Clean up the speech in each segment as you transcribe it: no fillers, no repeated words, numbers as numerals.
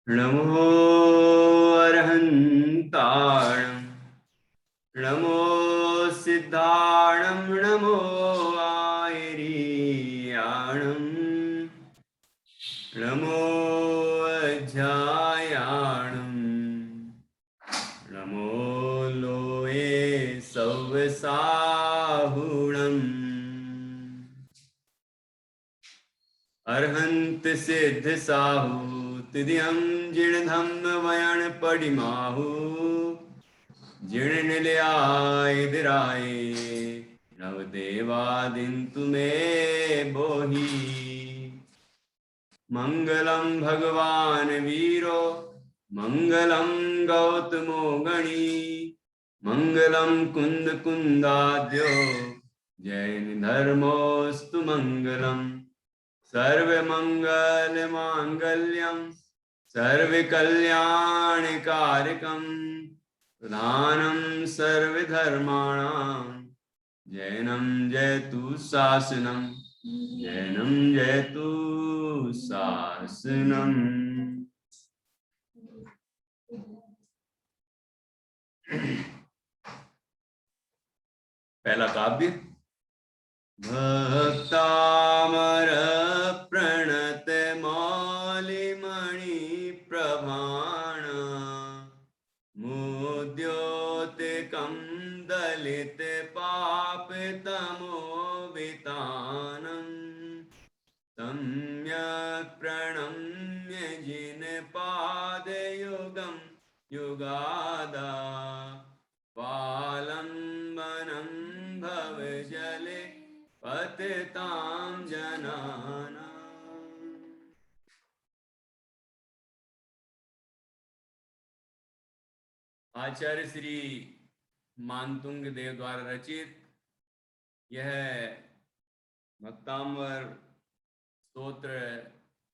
नमो अरहन्ताणं नमो सिद्धाणं नमो आयर्याणं नमो अध्यायाणं नमो लोये सव्साहुणम् अरहंत सिद्ध साहू तिदियम जिणधम वयण पडिमाहु जिण निलयाय नवदेवादिन्तु मे बोहि मंगलम भगवान वीरो मंगलम गौतमो गणी मंगलम कुंद कुंदाद्यो जैन धर्मोस्तु मंगलम सर्वमंगल मांगल्यम सर्वकल्याणकारकम प्रधानम सर्वधर्माणां जैनम जयतु शासनम जैनम जयतु शासनम। पहला काव्य भक्तामर प्रणत मौलिमणि प्रभाण मुद्योतकं दलित पाप तमोवितानं सम्यक् प्रणम्य जिन पादयुगं युगादा पालम्बनं भव जले पतितां जनानां। आचार्य श्री मानतुंग देव द्वारा रचित यह भक्तांबर स्तोत्र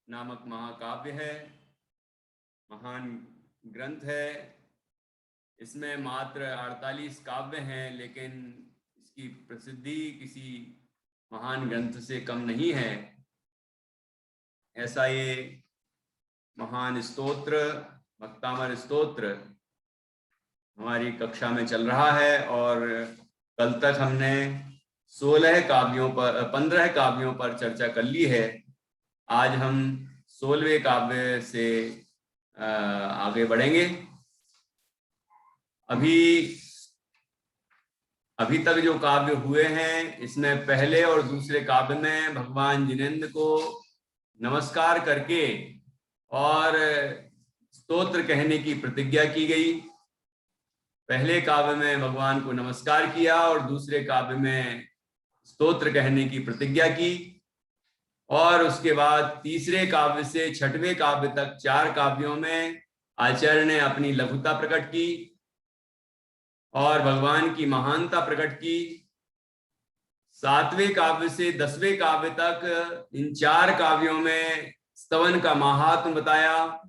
नामक महाकाव्य है, महान ग्रंथ है। इसमें मात्र 48 काव्य हैं, लेकिन इसकी प्रसिद्धि किसी महान ग्रंथ से कम नहीं है। ऐसा ये महान स्तोत्र भक्तामर स्तोत्र हमारी कक्षा में चल रहा है और कल तक हमने 15 काव्यों पर चर्चा कर ली है। आज हम 16वें काव्य से आगे बढ़ेंगे। अभी तक जो काव्य हुए हैं, इसमें पहले और दूसरे काव्य में भगवान जिनेंद्र को नमस्कार करके और स्तोत्र कहने की प्रतिज्ञा की गई। पहले काव्य में भगवान को नमस्कार किया और दूसरे काव्य में स्तोत्र कहने की प्रतिज्ञा की, और उसके बाद तीसरे काव्य से 6वें काव्य तक 4 काव्यों में आचार्य ने अपनी लघुता प्रकट की और भगवान की महानता प्रकट की। 7वें काव्य से 10वें काव्य तक इन 4 काव्यों में स्तवन का महात्म्य बताया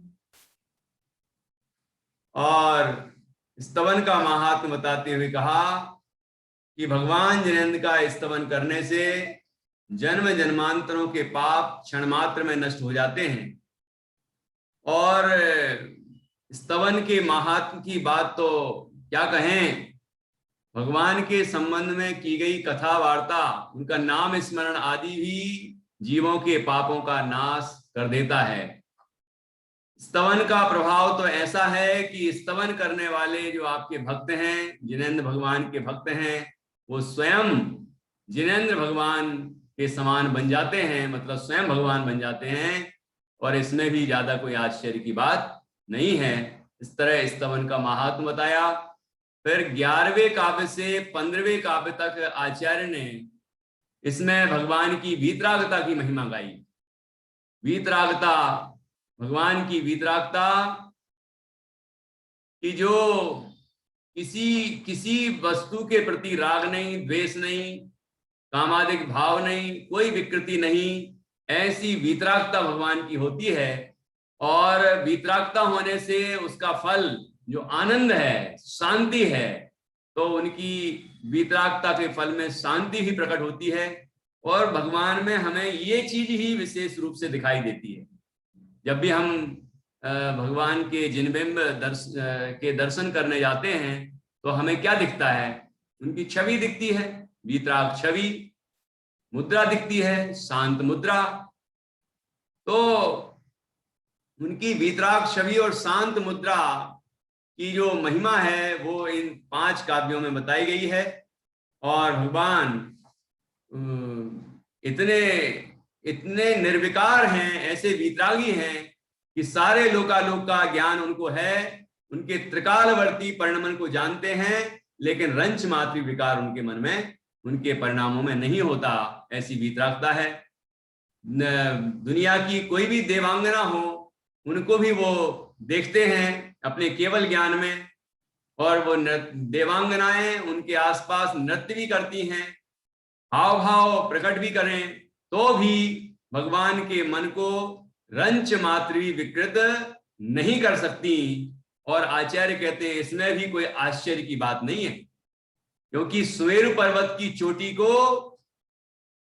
और स्तवन का महात्म्य बताते हुए कहा कि भगवान जिनेंद्र का स्तवन करने से जन्म जन्मांतरों के पाप क्षण मात्र में नष्ट हो जाते हैं। और स्तवन के महात्म्य की बात तो क्या कहें, भगवान के संबंध में की गई कथा वार्ता, उनका नाम स्मरण आदि भी जीवों के पापों का नाश कर देता है। स्तवन का प्रभाव तो ऐसा है कि स्तवन करने वाले जो आपके भक्त हैं, जिनेंद्र भगवान के भक्त हैं, वो स्वयं जिनेंद्र भगवान के समान बन जाते हैं, मतलब स्वयं भगवान बन जाते हैं। और इसमें भी ज्यादा कोई आश्चर्य की बात नहीं है। इस तरह स्तवन का महात्म्य बताया। फिर 11वें काव्य से 15वें काव्य तक आचार्य ने इसमें भगवान की वीतरागता की महिमा गाई। वीतरागता, भगवान की वीतरागता कि जो किसी वस्तु के प्रति राग नहीं, द्वेष नहीं, कामादिक भाव नहीं, कोई विकृति नहीं, ऐसी वीतरागता भगवान की होती है। और वीतरागता होने से उसका फल जो आनंद है, शांति है, तो उनकी वीतरागता के फल में शांति भी प्रकट होती है। और भगवान में हमें ये चीज ही विशेष रूप से दिखाई देती है। जब भी हम भगवान के जिनबिंब के दर्शन करने जाते हैं तो हमें क्या दिखता है? उनकी छवि दिखती है, वीतराग छवि। मुद्रा दिखती है, शांत मुद्रा। तो उनकी वीतराग छवि और शांत मुद्रा की जो महिमा है वो इन 5 काव्यों में बताई गई है। और भगवान इतने इतने निर्विकार हैं, ऐसे वीतरागी हैं कि सारे लोकालोक का ज्ञान उनको है। उनके त्रिकालवर्ती परिणमन को जानते हैं, लेकिन रंच मात्र विकार उनके मन में, उनके परिणामों में नहीं होता। ऐसी वीतरागता है। दुनिया की कोई भी देवांगना हो, उनको भी वो देखते हैं अपने केवल ज्ञान में, और वो देवांगनाएं उनके आसपास नृत्य भी करती हैं, हाव भाव प्रकट भी करें, तो भी भगवान के मन को रंच मात्र भी विकृत नहीं कर सकती। और आचार्य कहते हैं इसमें भी कोई आश्चर्य की बात नहीं है, क्योंकि सुमेरु पर्वत की चोटी को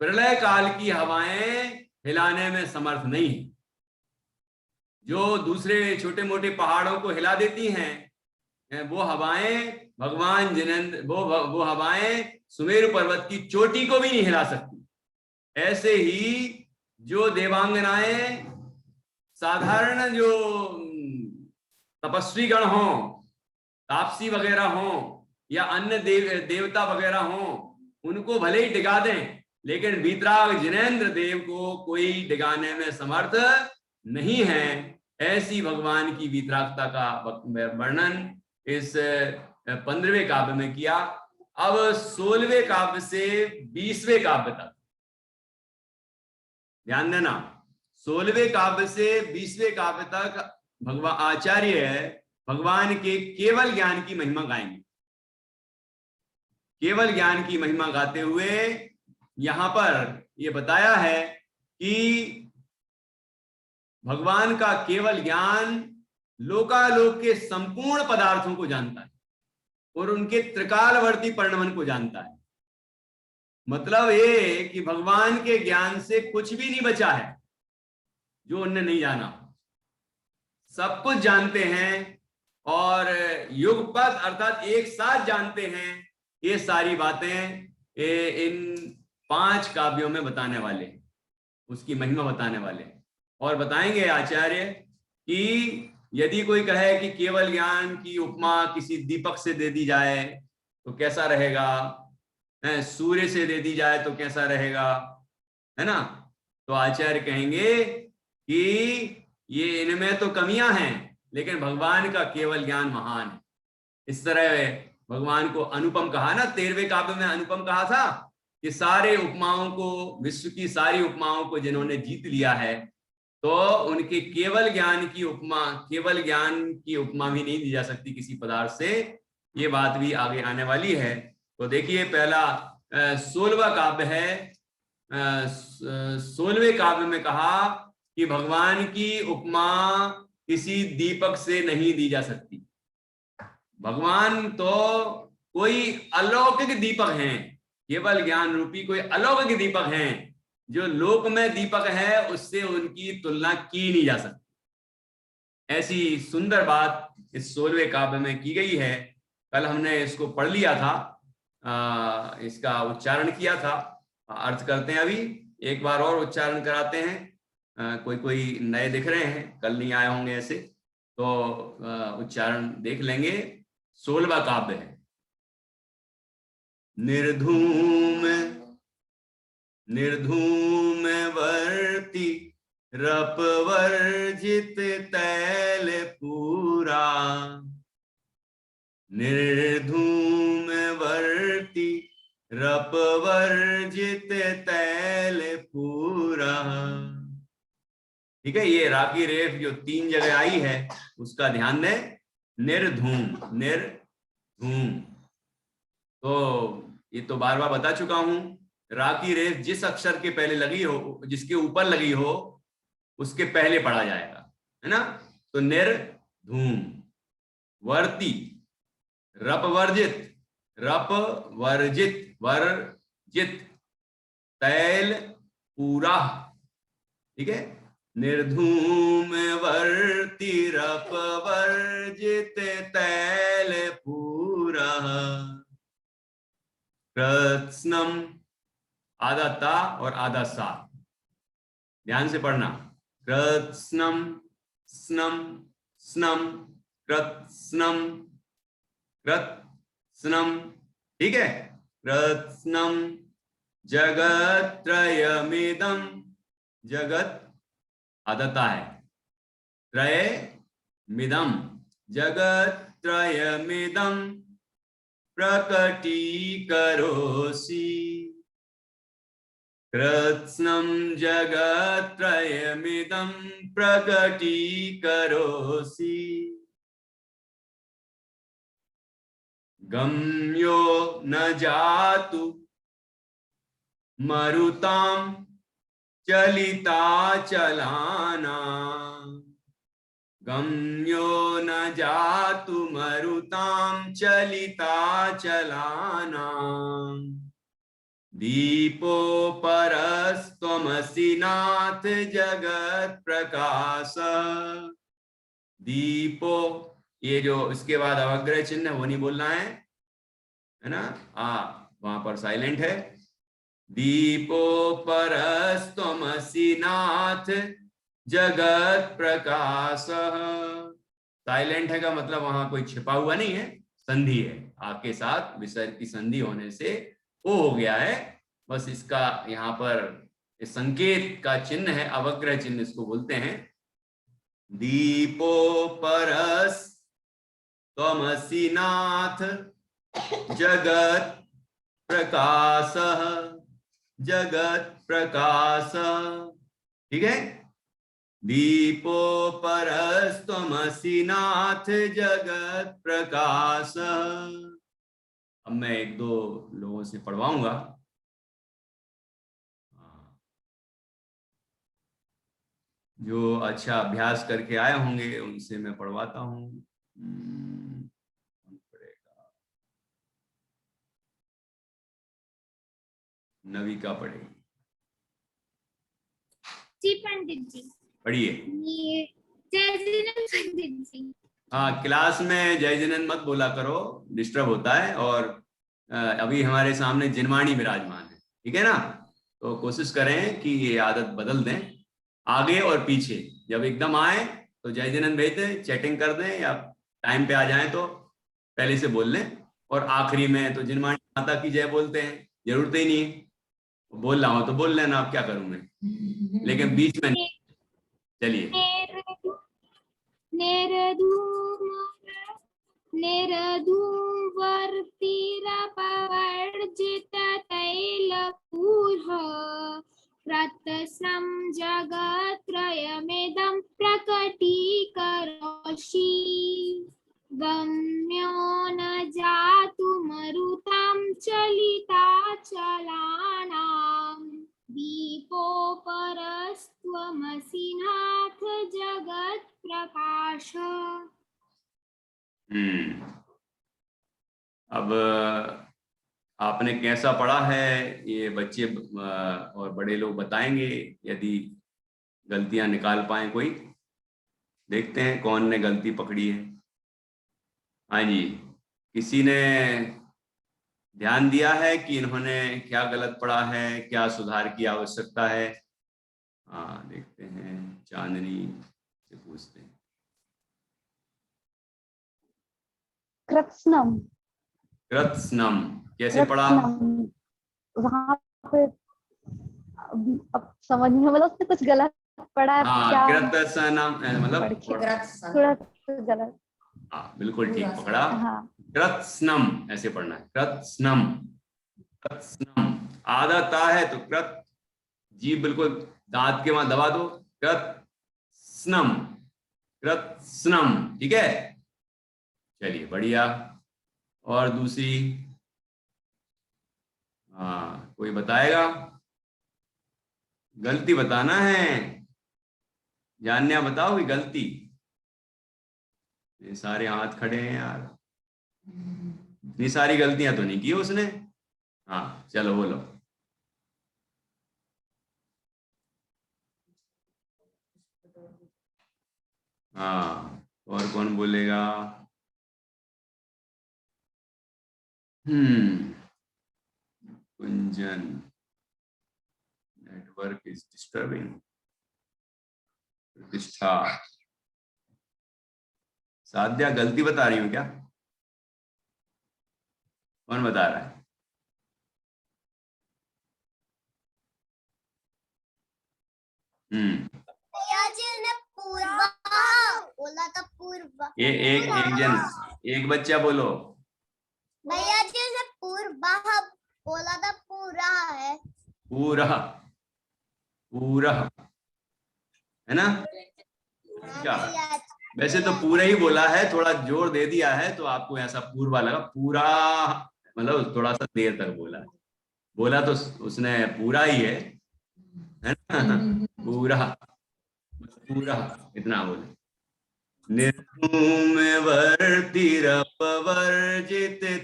प्रलय काल की हवाएं हिलाने में समर्थ नहीं है। जो दूसरे छोटे मोटे पहाड़ों को हिला देती हैं, वो हवाएं भगवान जिनेंद्र, वो हवाएं सुमेरु पर्वत की चोटी को भी नहीं हिला सकती। ऐसे ही जो देवांगनाएं साधारण जो तपस्वी गण हो, तापसी वगैरह हो, या अन्य देवता वगैरह हो, उनको भले ही डिगा दें, लेकिन वीतराग जिनेंद्र देव को कोई डिगाने में समर्थ नहीं है। ऐसी भगवान की वीतरागता का वर्णन इस 15वें काव्य में किया। अब 16वें काव्य से 20वें काव्य तक ध्यान देना। 16वें काव्य से 20वें काव्य तक भगवान आचार्य भगवान के केवल ज्ञान की महिमा गाएंगे। केवल ज्ञान की महिमा गाते हुए यहां पर यह बताया है कि भगवान का केवल ज्ञान लोकालोक के संपूर्ण पदार्थों को जानता है और उनके त्रिकालवर्ती परिणमन को जानता है। मतलब ये कि भगवान के ज्ञान से कुछ भी नहीं बचा है जो उनने नहीं जाना। सब कुछ जानते हैं और युगपथ अर्थात एक साथ जानते हैं। ये सारी बातें इन 5 काव्यों में बताने वाले, उसकी महिमा बताने वाले। और बताएंगे आचार्य कि यदि कोई कहे कि केवल ज्ञान की उपमा किसी दीपक से दे दी जाए तो कैसा रहेगा, सूर्य से दे दी जाए तो कैसा रहेगा, है ना? तो आचार्य कहेंगे कि ये इनमें तो कमियां हैं, लेकिन भगवान का केवल ज्ञान महान है। इस तरह भगवान को अनुपम कहा ना, 13वें काव्य में अनुपम कहा था कि सारे उपमाओं को, विश्व की सारी उपमाओं को जिन्होंने जीत लिया है, तो उनके केवल ज्ञान की उपमा, केवल ज्ञान की उपमा भी नहीं दी जा सकती किसी पदार्थ से। ये बात भी आगे आने वाली है। तो देखिए, पहला 16वां काव्य है। 16वें काव्य में कहा कि भगवान की उपमा किसी दीपक से नहीं दी जा सकती। भगवान तो कोई अलौकिक दीपक हैं, केवल ज्ञान रूपी कोई अलौकिक दीपक हैं, जो लोक में दीपक है उससे उनकी तुलना की नहीं जा सकती। ऐसी सुंदर बात इस 16वें काव्य में की गई है। कल हमने इसको पढ़ लिया था, इसका उच्चारण किया था। अर्थ करते हैं, अभी एक बार और उच्चारण कराते हैं। कोई नए दिख रहे हैं, कल नहीं आए होंगे ऐसे, तो उच्चारण देख लेंगे। 16वां काव्य है। निर्धूम निर्धूम वर्ती रपवर्जित तैल पूरा। निर्धूम वर्ती रपवर्जित तैल पूरा। ठीक है, ये रागी रेफ जो 3 जगह आई है उसका ध्यान दें। निर्धूम, निर्धूम, तो ये तो बार बार बता चुका हूं। रागी रेफ जिस अक्षर के पहले लगी हो, जिसके ऊपर लगी हो, उसके पहले पढ़ा जाएगा, है ना? तो निर्धूम, वर्ती, रपवर्जित, रपवर्जित, वर्जित, तैल पूरा। ठीक है, निर्धूम वर्तिरप वर्जित तैल पूरा कृत्स्नम, आधा ता और आधा सा, ध्यान से पढ़ना। कृत्स्नम स्नम स्नम कृत्स्नम कृत्स्नम, ठीक है। कृत्स्नम जगत्त्रयमिदं, जगत आदता है, त्रय मिदम, जगत्त्रयमिदं प्रकटीकरोसि। कृत्स्नं जगत्त्रयमिदं प्रकटीकरोसि। गम्यो न जातु मरुतां चलिता चलाना, गम्यो न जातु मरुतां चलिता चलाना। दीपोपरस्त्वमसि नाथ जगत प्रकाश। दीपो, ये जो इसके बाद अवग्रह चिन्ह वो नहीं बोलना है ना, वहां पर साइलेंट है। दीपोपरस्त्वमसि नाथ जगत प्रकाश। साइलेंट है का मतलब वहां कोई छिपा हुआ नहीं है, संधि है, आपके साथ विसर्ग की संधि होने से वो हो गया है। बस इसका यहाँ पर इस संकेत का चिन्ह है, अवग्रह चिन्ह इसको बोलते हैं। दीपोपरस त्वमसि नाथ जगत प्रकाश, जगत प्रकाश, ठीक है। दीपोपरस्त्वमसि नाथ जगत प्रकाश। अब मैं एक दो लोगों से पढ़वाऊंगा, जो अच्छा अभ्यास करके आए होंगे उनसे मैं पढ़वाता हूँ। नविका पढ़ेगी। जी पंडित जी पढ़िए। जय जिनेंद्र पंडित जी। हाँ, क्लास में जय जिनेंद्र मत बोला करो, डिस्टर्ब होता है। और अभी हमारे सामने जिनवाणी विराजमान है, ठीक है ना, तो कोशिश करें कि ये आदत बदल दें। आगे और पीछे जब एकदम आए तो जय जिनेंद्र भेज दें, चैटिंग कर दें, या टाइम पे आ जाएं तो पहले से बोल लें। और आखिरी में तो जिनवाणी माता की जय बोलते हैं, जरूरत ही नहीं है, बोल रहा हूं तो बोल लेना, आप क्या करूं मैं, लेकिन बीच में नहीं। चलिए। निर्धूमवर्तिरपवर्जित तैलपूर्ः कृत्स्नं जगत्त्रयमिदं प्रकटीकरोषि। गम्यो न जातु मरुतां चलिता चलानां, दीपोपरस्त्वमसि नाथ जगत प्रकाश। अब आपने कैसा पढ़ा है ये बच्चे और बड़े लोग बताएंगे, यदि गलतियां निकाल पाए कोई। देखते हैं कौन ने गलती पकड़ी है। हाँ जी, किसी ने ध्यान दिया है कि इन्होंने क्या गलत पढ़ा है, क्या सुधार की आवश्यकता है? हाँ, देखते हैं, चांदनी से पूछते हैं। कृत्स्नम, कृत्स्नम कैसे पढ़ा? वहां पे अब समझ में, मतलब उसने कुछ गलत पढ़ा है। हाँ, कृत्स्नम मतलब गलत। हाँ, बिल्कुल ठीक पकड़ा। हाँ, कृत्स्नम ऐसे पढ़ना है, कृत्स्नम, कृत्स्नम। आधा ता है तो कृत, जी बिल्कुल दांत के वहां दबा दो, कृत्स्नम, कृत्स्नम, ठीक है। चलिए बढ़िया। और दूसरी, हाँ कोई बताएगा? गलती बताना है, जानना बताओ कि गलती। ये सारे हाथ खड़े हैं यार, इतनी सारी गलतियां तो नहीं की उसने। हाँ चलो बोलो। हाँ, और कौन बोलेगा? कुंजन, नेटवर्क इज डिस्टर्बिंग। प्रतिष्ठा, साध्या गलती बता रही हूँ क्या? कौन बता रहा है? भैया जी ने पूर्व बोला था, पूर्व। एक बच्चा बोलो। भैया जी ने पूर्व बोला था, पूरा है। पूरा, पूरा है ना? क्या वैसे तो पूरा ही बोला है, थोड़ा जोर दे दिया है तो आपको ऐसा पूर्वा लगा। पूरा मतलब थोड़ा सा देर तक बोला, बोला तो उसने पूरा ही है ना? पूरा, पूरा इतना बोले। निर्धूम वर्तिरपवर्जित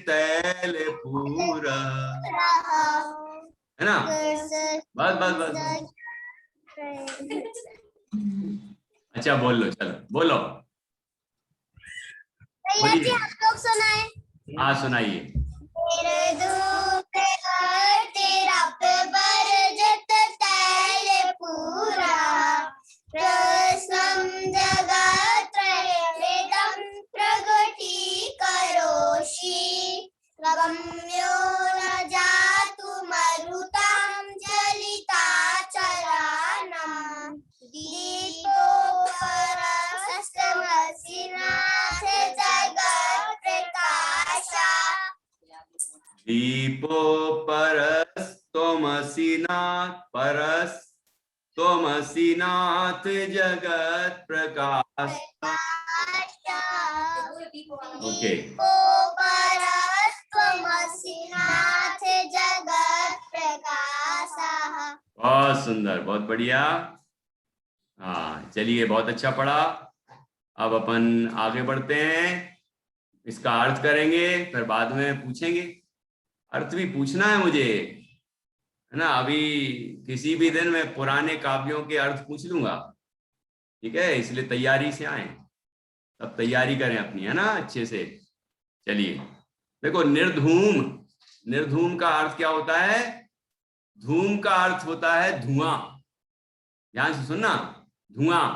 तैल पूरा, है ना? बस बस बस। अच्छा बोल लो, चलो बोलो। भैया जी आप लोग सुनाए। हाँ सुनाइए। पूरा प्रसम जगत्रयमिदं प्रगटीकरोषि गम्यो न जातु मरुतां जलिताचलानां दीपोपरस्तमसि नाथ जगत्प्रकाशा। दीपोपरस्तमसि नाथ जगत प्रकाश। ओके, बहुत सुंदर, बहुत बढ़िया। हाँ चलिए, बहुत अच्छा पढ़ा। अब अपन आगे बढ़ते हैं, इसका अर्थ करेंगे, फिर बाद में पूछेंगे। अर्थ भी पूछना है मुझे, है ना? अभी किसी भी दिन मैं पुराने काव्यों के अर्थ पूछ लूंगा, ठीक है? इसलिए तैयारी से आए, अब तैयारी करें अपनी, है ना, अच्छे से। चलिए देखो, निर्धूम, निर्धूम का अर्थ क्या होता है? धूम का अर्थ होता है धुआं। ध्यान से सुनना, धुआं।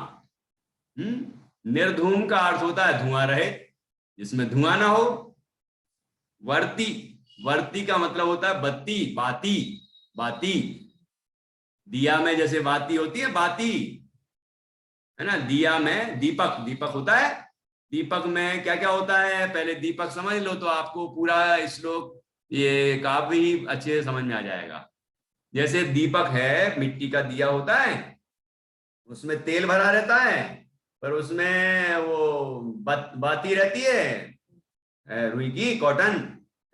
निर्धूम का अर्थ होता है धुआं रहे, जिसमें धुआं ना हो। वर्ती, वर्ती का मतलब होता है बत्ती, बाती, बाती। दिया में जैसे बाती होती है, बाती, है ना? दिया में दीपक, दीपक होता है। दीपक में क्या क्या होता है, पहले दीपक समझ लो तो आपको पूरा श्लोक, ये काव्य ही अच्छे से समझ में आ जाएगा। जैसे दीपक है, मिट्टी का दिया होता है, उसमें तेल भरा रहता है, पर उसमें वो बाती रहती है, रुई की, कॉटन,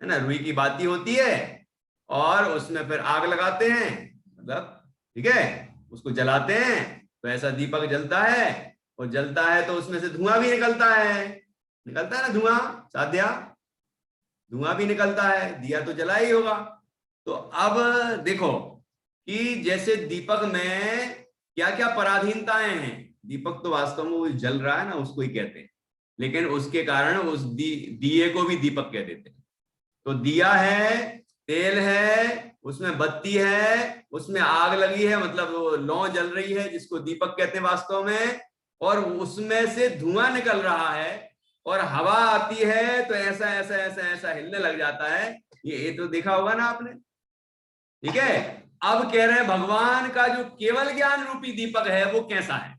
है ना, रुई की बाती होती है, और उसमें फिर आग लगाते हैं, मतलब ठीक है, उसको जलाते हैं तो ऐसा दीपक जलता है। और जलता है तो उसमें से धुआं भी निकलता है, निकलता है ना धुआं, साध्या? धुआं भी निकलता है, दिया तो जला ही होगा। तो अब देखो कि जैसे दीपक में क्या क्या पराधीनताएं हैं। दीपक तो वास्तव में वो जल रहा है ना, उसको ही कहते हैं, लेकिन उसके कारण उस दिए को भी दीपक कह देते हैं। तो दिया है, तेल है, उसमें बत्ती है, उसमें आग लगी है, मतलब वो लौ जल रही है, जिसको दीपक कहते हैं वास्तव में, और उसमें से धुआं निकल रहा है, और हवा आती है तो ऐसा ऐसा ऐसा ऐसा हिलने लग जाता है। ये तो देखा होगा ना आपने, ठीक है? अब कह रहे हैं भगवान का जो केवल ज्ञान रूपी दीपक है वो कैसा है?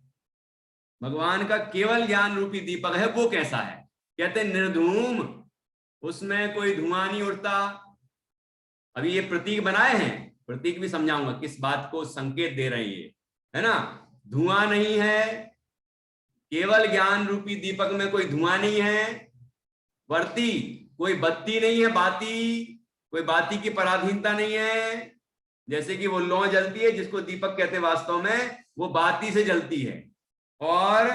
भगवान का केवल ज्ञान रूपी दीपक है वो कैसा है? कहते हैं निर्धूम, उसमें कोई धुआं नहीं उड़ता। अभी ये प्रतीक बनाए हैं, प्रतीक भी समझाऊंगा किस बात को संकेत दे रहे हैं, है ना? धुआं नहीं है, केवल ज्ञान रूपी दीपक में कोई धुआं नहीं है। वर्ती, कोई बत्ती नहीं है, बाती, कोई बाती की पराधीनता नहीं है। जैसे कि वो लौ जलती है, जिसको दीपक कहते हैं वास्तव में, वो बाती से जलती है। और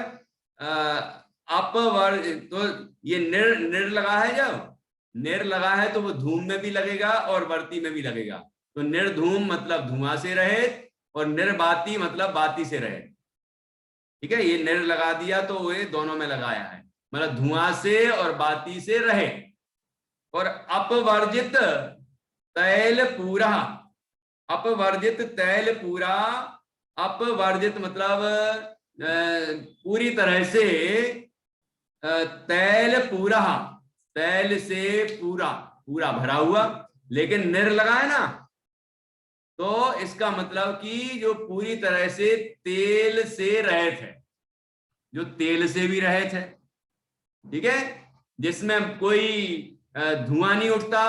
अपवर, तो ये निर लगा है, जब निर लगा है तो वो धूम में भी लगेगा और वर्ती में भी लगेगा। तो निर्धूम मतलब धुआं से रहित, और निर्बाती मतलब बाती से रहित। ठीक है, ये निर लगा दिया तो ये दोनों में लगाया है, मतलब धुआं से और बाती से रहे। और अपवर्जित तैल पूरा, अपवर्जित तैल पूरा, अपवर्जित मतलब पूरी तरह से, तैल पूरा, तैल से पूरा, पूरा भरा हुआ, लेकिन निर लगा है ना, तो इसका मतलब कि जो पूरी तरह से तेल से रहित है, जो तेल से भी रहित है, ठीक है, जिसमें कोई धुआं नहीं उठता,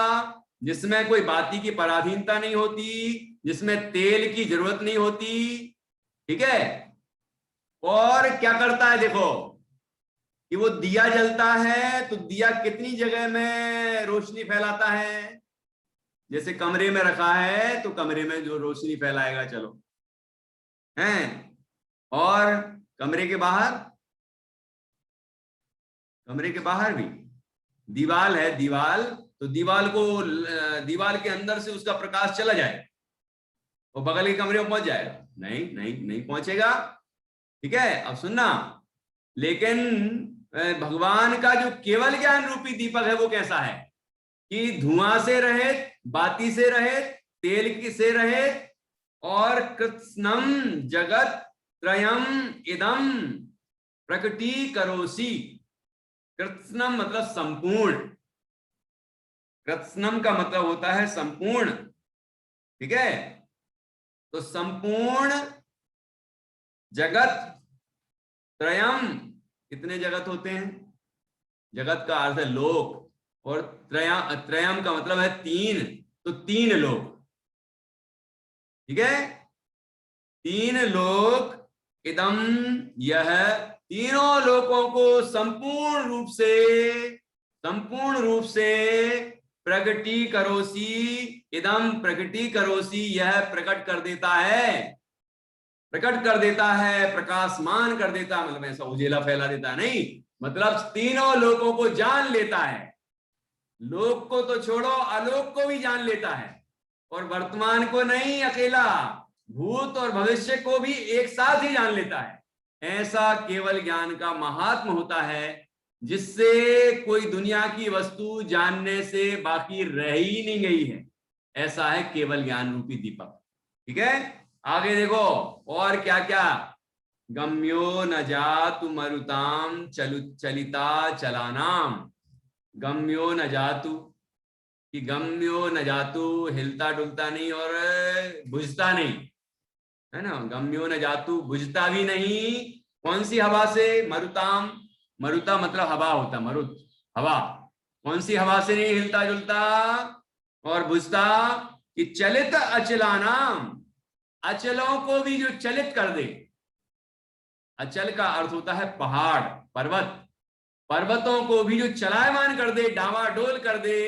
जिसमें कोई बाती की पराधीनता नहीं होती, जिसमें तेल की जरूरत नहीं होती, ठीक है। और क्या करता है देखो कि वो दिया जलता है तो दिया कितनी जगह में रोशनी फैलाता है, जैसे कमरे में रखा है तो कमरे में जो रोशनी फैलाएगा, चलो हैं, और कमरे के बाहर, कमरे के बाहर भी दीवाल है, दीवाल, तो दीवाल को, दीवाल के अंदर से उसका प्रकाश चला जाए वो बगल के कमरे में पहुंच जाएगा, नहीं नहीं नहीं पहुंचेगा, ठीक है। अब सुनना, लेकिन भगवान का जो केवल ज्ञान रूपी दीपक है वो कैसा है कि धुआं से रहे, बाती से रहे, तेल की से रहे, और कृत्स्नम जगत त्रयम इदम प्रकटी करोसी। कृत्स्नम मतलब संपूर्ण, कृत्स्नम का मतलब होता है संपूर्ण, ठीक है। तो संपूर्ण जगत त्रयम, कितने जगत होते हैं, जगत का अर्थ है लोक, और त्रयम का मतलब है तीन, तो तीन लोक, ठीक है, तीन लोक, इदम यह, तीनों लोकों को संपूर्ण रूप से प्रगटी करोसी, इदम प्रगटी करोसी, यह प्रकट कर देता है, प्रकट कर देता है, प्रकाशमान कर देता है, मतलब ऐसा उजेला फैला देता नहीं, मतलब तीनों लोकों को जान लेता है, लोक को तो छोड़ो आलोक को भी जान लेता है, और वर्तमान को नहीं अकेला, भूत और भविष्य को भी एक साथ ही जान लेता है। ऐसा केवल ज्ञान का महात्म होता है, जिससे कोई दुनिया की वस्तु जानने से बाकी रह ही नहीं गई है, ऐसा है केवल ज्ञान रूपी दीपक, ठीक है। आगे देखो और क्या क्या, गम्यो न जातु मरुताम चलिता चलानाम, गम्यो न जातु, कि गम्यो न जातु, हिलता डुलता नहीं और बुझता नहीं, है ना, गम्यो न जातु, बुझता भी नहीं, कौन सी हवा से, मरुताम, मरुता मतलब हवा होता, मरुत हवा, कौन सी हवा से नहीं हिलता डुलता और बुझता, कि चलित अचलानाम, अचलों को भी जो चलित कर दे, अचल का अर्थ होता है पहाड़ पर्वत, पर्वतों को भी जो चलायमान कर दे, डावाडोल कर दे,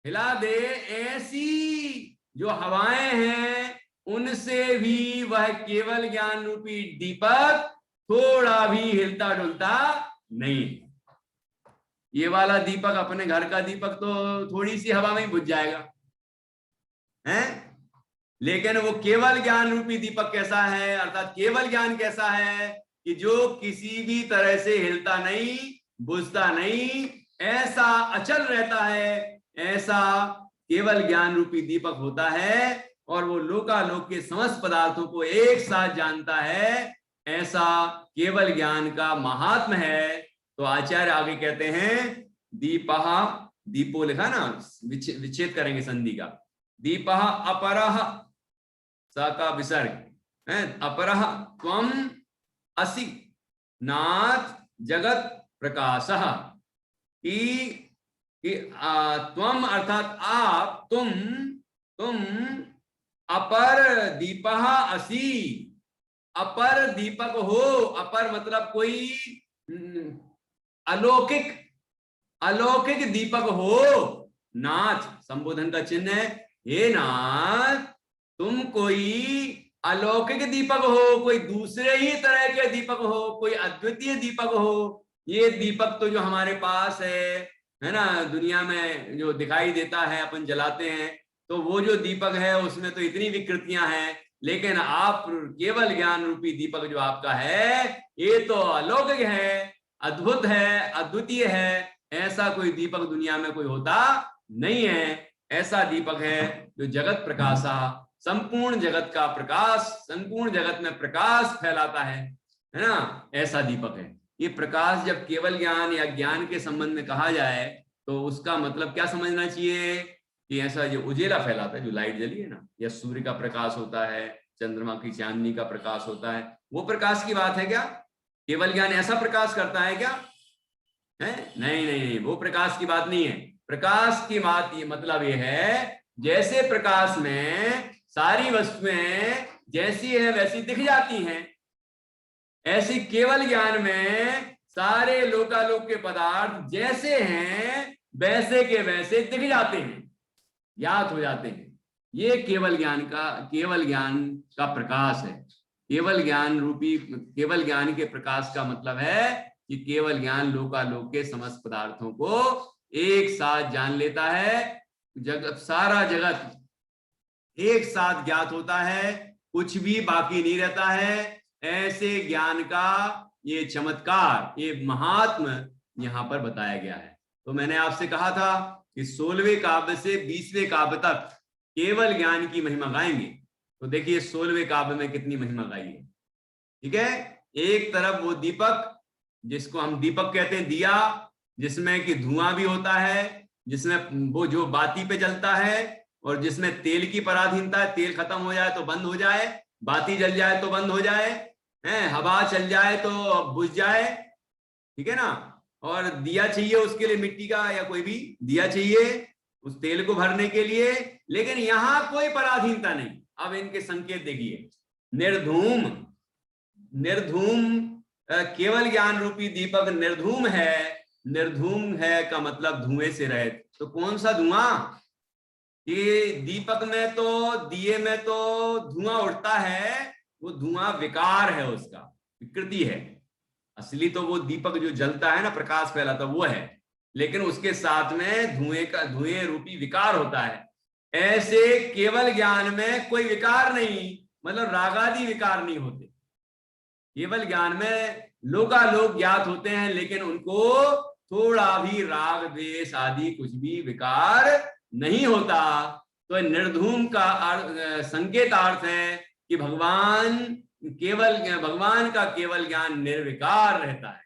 हिला दे, ऐसी जो हवाएं हैं उनसे भी वह केवल ज्ञान रूपी दीपक थोड़ा भी हिलता डुलता नहीं। ये वाला दीपक, अपने घर का दीपक तो थोड़ी सी हवा में ही बुझ जाएगा, हैं, लेकिन वो केवल ज्ञान रूपी दीपक कैसा है, अर्थात केवल ज्ञान कैसा है कि जो किसी भी तरह से हिलता नहीं, बुझता नहीं, ऐसा अचल रहता है, ऐसा केवल ज्ञान रूपी दीपक होता है, और वो लोकालोक के समस्त पदार्थों को एक साथ जानता है, ऐसा केवल ज्ञान का महात्म है। तो आचार्य आगे कहते हैं, दीपः, दीपो लिखा ना, विच्छेद करेंगे संधि का, दीपः अपरः, स का विसर्ग है, अपरः त्वम असि नाथ जगत प्रकाशः, कि त्वम अर्थात आप, तुम अपर दीपः असि, अपर दीपक हो, अपर मतलब कोई अलौकिक, अलौकिक दीपक हो, नाथ संबोधन का चिन्ह है, हे नाथ तुम कोई अलौकिक दीपक हो, कोई दूसरे ही तरह के दीपक हो, कोई अद्वितीय दीपक हो। ये दीपक तो जो हमारे पास है ना, दुनिया में जो दिखाई देता है, अपन जलाते हैं, तो वो जो दीपक है उसमें तो इतनी विकृतियां हैं, लेकिन आप केवल ज्ञान रूपी दीपक जो आपका है ये तो अलौकिक है, अद्भुत है, अद्वितीय है। ऐसा कोई दीपक दुनिया में कोई होता नहीं है। ऐसा दीपक है जो जगत प्रकाशा, संपूर्ण जगत का प्रकाश, संपूर्ण जगत में प्रकाश फैलाता है ना, ऐसा दीपक है। ये प्रकाश जब केवल ज्ञान या ज्ञान के संबंध में कहा जाए तो उसका मतलब क्या समझना चाहिए कि ऐसा जो उजेला फैलाता है, जो लाइट जली है ना, या सूर्य का प्रकाश होता है, चंद्रमा की चांदनी का प्रकाश होता है, वो प्रकाश की बात है क्या? केवल ज्ञान ऐसा प्रकाश करता है क्या? है? नहीं नहीं नहीं, वो प्रकाश की बात नहीं है। प्रकाश की बात ये मतलब ये है जैसे प्रकाश में सारी वस्तुएं जैसी है वैसी दिख जाती हैं, ऐसी केवल ज्ञान में सारे लोकालोक के पदार्थ जैसे हैं वैसे के वैसे दिख जाते हैं, ज्ञात हो जाते हैं। ये केवल ज्ञान का प्रकाश है। केवल ज्ञान रूपी, केवल ज्ञान के प्रकाश का मतलब है कि केवल ज्ञान लोकालोक के समस्त पदार्थों को एक साथ जान लेता है। जगत, सारा जगत एक साथ ज्ञात होता है, कुछ भी बाकी नहीं रहता है। ऐसे ज्ञान का ये चमत्कार, ये महात्म यहाँ पर बताया गया है। तो मैंने आपसे कहा था कि 16वें काव्य से 20वें काव्य तक केवल ज्ञान की महिमा गाएंगे। तो देखिए 16वें काव्य में कितनी महिमा गाई है। ठीक है, एक तरफ वो दीपक जिसको हम दीपक कहते हैं, दिया, जिसमें कि धुआं भी होता है, जिसमें वो जो बाती पे जलता है, और जिसमें तेल की पराधीनता है, तेल खत्म हो जाए तो बंद हो जाए, बाती जल जाए तो बंद हो जाए, हवा चल जाए तो बुझ जाए। ठीक है ना। और दिया चाहिए उसके लिए, मिट्टी का या कोई भी दिया चाहिए उस तेल को भरने के लिए, लेकिन यहां कोई पराधीनता नहीं। अब इनके संकेत देखिए, निर्धूम, निर्धूम, केवल ज्ञान रूपी दीपक निर्धूम है। निर्धूम है का मतलब धुएं से रहित। तो कौन सा धुआं? ये दीपक में तो, दिए में तो धुआं उठता है, वो धुआं विकार है, उसका विकृति है। असली तो वो दीपक जो जलता है ना, प्रकाश फैलाता, वो है, लेकिन उसके साथ में धुएं रूपी विकार होता है। ऐसे केवल ज्ञान में कोई विकार नहीं, मतलब रागादि विकार नहीं होते। केवल ज्ञान में लोकालोक ज्ञात होते हैं, लेकिन उनको थोड़ा भी राग द्वेष आदि कुछ भी विकार नहीं होता। तो निर्धूम का संकेतार्थ है कि भगवान का केवल ज्ञान निर्विकार रहता है।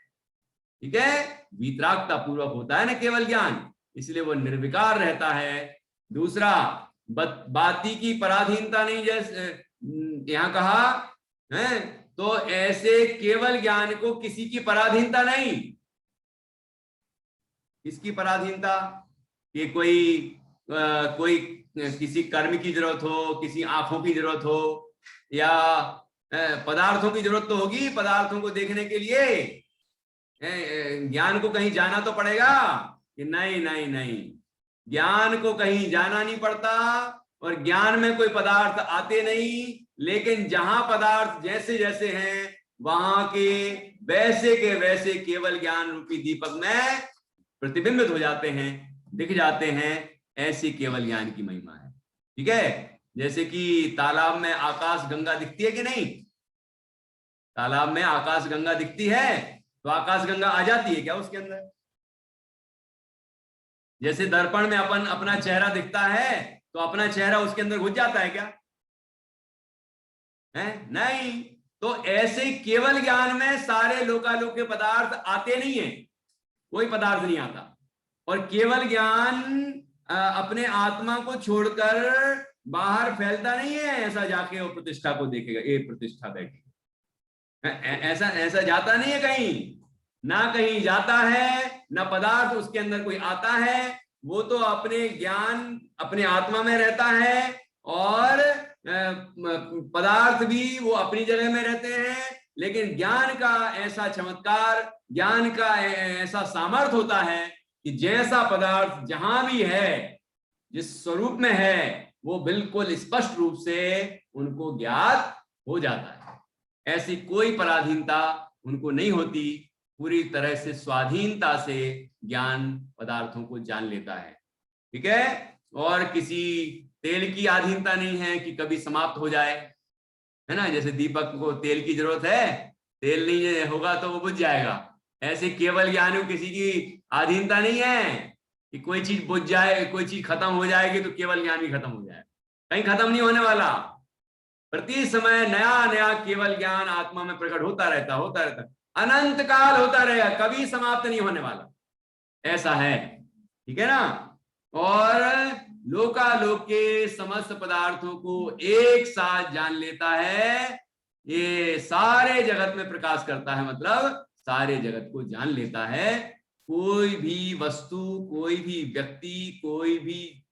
ठीक है, वीतरागता पूर्वक होता है ना केवल ज्ञान, इसलिए वो निर्विकार रहता है। दूसरा, बाती की पराधीनता नहीं, जैसे यहां कहा है, तो ऐसे केवल ज्ञान को किसी की पराधीनता नहीं। किसकी पराधीनता? कि कोई किसी कर्म की जरूरत हो, किसी आंखों की जरूरत हो, या पदार्थों की जरूरत तो होगी। पदार्थों को देखने के लिए ज्ञान को कहीं जाना तो पड़ेगा कि नहीं? नहीं नहीं, ज्ञान को कहीं जाना नहीं पड़ता, और ज्ञान में कोई पदार्थ आते नहीं, लेकिन जहां पदार्थ जैसे जैसे हैं वहां के वैसे केवल ज्ञान रूपी दीपक में प्रतिबिंबित हो जाते हैं, दिख जाते हैं। ऐसी केवल ज्ञान की महिमा है। ठीक है, जैसे कि तालाब में आकाश गंगा दिखती है कि नहीं? तालाब में आकाश गंगा दिखती है, तो आकाश गंगा आ जाती है क्या उसके अंदर? जैसे दर्पण में अपना चेहरा दिखता है, तो अपना चेहरा उसके अंदर घुस जाता है क्या? है नहीं। तो ऐसे केवल ज्ञान में सारे लोकालोक के पदार्थ आते नहीं है, कोई पदार्थ नहीं आता। और केवल ज्ञान अपने आत्मा को छोड़कर बाहर फैलता नहीं है। ऐसा जाके वो प्रतिष्ठा को देखेगा, ये प्रतिष्ठा बैठी, ऐसा जाता नहीं है कहीं, ना कहीं जाता है, ना पदार्थ उसके अंदर कोई आता है। वो तो अपने ज्ञान, अपने आत्मा में रहता है, और पदार्थ भी वो अपनी जगह में रहते हैं। लेकिन ज्ञान का ऐसा चमत्कार, ज्ञान का ऐसा सामर्थ्य होता है कि जैसा पदार्थ जहां भी है, जिस स्वरूप में है, वो बिल्कुल स्पष्ट रूप से उनको ज्ञात हो जाता है। ऐसी कोई पराधीनता उनको नहीं होती, पूरी तरह से स्वाधीनता से ज्ञान पदार्थों को जान लेता है। ठीक है, और किसी तेल की अधीनता नहीं है कि कभी समाप्त हो जाए। है ना, जैसे दीपक को तेल की जरूरत है, तेल नहीं होगा तो वो बुझ जाएगा। ऐसे केवल ज्ञान में किसी की अधीनता नहीं है कि कोई चीज बुझ जाए, कोई चीज खत्म हो जाएगी तो केवल ज्ञान भी खत्म हो जाए, कहीं खत्म नहीं होने वाला। प्रति समय नया नया केवल ज्ञान आत्मा में प्रकट होता रहता, अनंत काल होता रहेगा, कभी समाप्त नहीं होने वाला, ऐसा है। ठीक है ना। और लोकालोक के समस्त पदार्थों को एक साथ जान लेता है, ये सारे जगत में प्रकाश करता है, मतलब सारे जगत को जान लेता है। कोई भी वस्तु, कोई भी व्यक्ति, कोई भी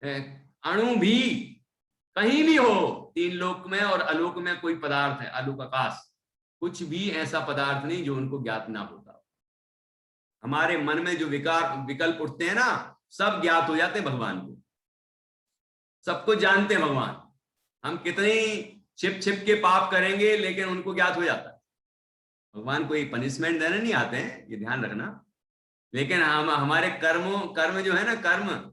अणु भी कहीं भी हो, तीन लोक में और आलोक में कोई पदार्थ है, आलोक आकाश, कुछ भी ऐसा पदार्थ नहीं जो उनको ज्ञात ना होता। हमारे मन में जो विकल्प उठते हैं ना, सब ज्ञात हो जाते भगवान को, सबको जानते भगवान। हम कितने छिप छिप के पाप करेंगे लेकिन उनको ज्ञात हो जाता है। भगवान कोई पनिशमेंट देने नहीं आते हैं, ये ध्यान रखना। लेकिन हम हमारे कर्म जो है ना, कर्म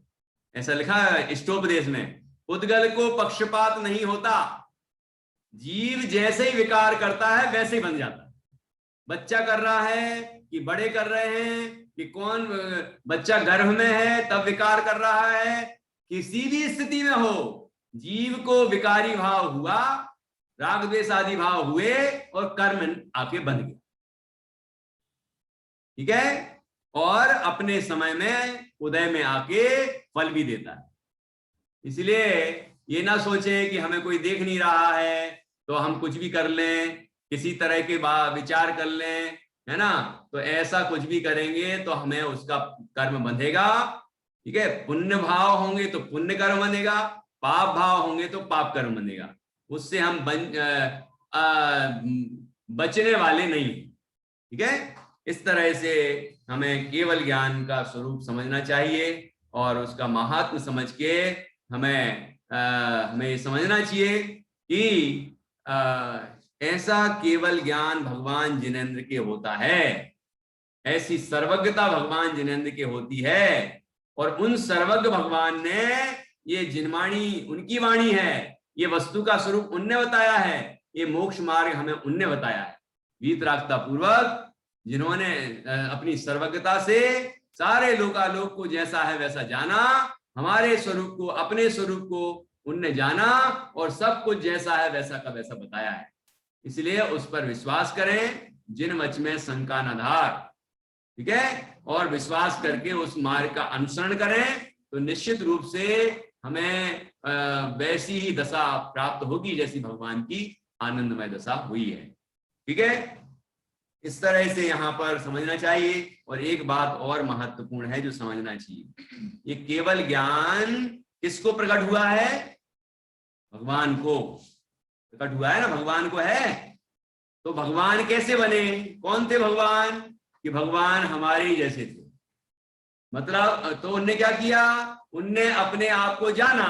ऐसा लिखा है इष्टोपदेश में, उद्गल को पक्षपात नहीं होता, जीव जैसे ही विकार करता है वैसे ही बन जाता है। बच्चा कर रहा है कि बड़े कर रहे हैं, कि कौन बच्चा गर्भ में है तब विकार कर रहा है, किसी भी स्थिति में हो, जीव को विकारी भाव हुआ, राग द्वेष आदि भाव हुए और कर्म आके बन गया। ठीक है। और अपने समय में उदय में आके फल भी देता है। इसलिए ये ना सोचे कि हमें कोई देख नहीं रहा है तो हम कुछ भी कर लें, किसी तरह के विचार कर लें, है ना, तो ऐसा कुछ भी करेंगे तो हमें उसका कर्म बंधेगा। ठीक है। पुण्य भाव होंगे तो पुण्य कर्म बनेगा, पाप भाव होंगे तो पाप कर्म बनेगा, उससे हम बचने वाले नहीं। ठीक है। इस तरह से हमें केवल ज्ञान का स्वरूप समझना चाहिए और उसका महात्म समझ के हमें समझना चाहिए कि ऐसा केवल ज्ञान भगवान जिनेंद्र के होता है, ऐसी सर्वज्ञता भगवान जिनेंद्र के होती है। और उन सर्वज्ञ भगवान ने ये जिनवाणी उनकी वाणी है, ये वस्तु का स्वरूप उनने बताया है, ये मोक्ष मार्ग हमें उनने बताया है, वीतरागता पूर्वक, जिन्होंने अपनी सर्वज्ञता से सारे लोकालोक को जैसा है वैसा जाना, हमारे स्वरूप को, अपने स्वरूप को उनने जाना और सब कुछ जैसा है वैसा का वैसा बताया है। इसलिए उस पर विश्वास करें, जिन वच में शंका न धार। ठीक है। और विश्वास करके उस मार्ग का अनुसरण करें तो निश्चित रूप से हमें वैसी ही दशा प्राप्त होगी जैसी भगवान की आनंदमय दशा हुई है। ठीक है। इस तरह से यहाँ पर समझना चाहिए। और एक बात और महत्वपूर्ण है जो समझना चाहिए, ये केवल ज्ञान किसको प्रकट हुआ है? भगवान को प्रकट हुआ है ना, भगवान को है। तो भगवान कैसे बने? कौन थे भगवान? कि भगवान हमारे जैसे थे, मतलब तो उनने क्या किया, उनने अपने आप को जाना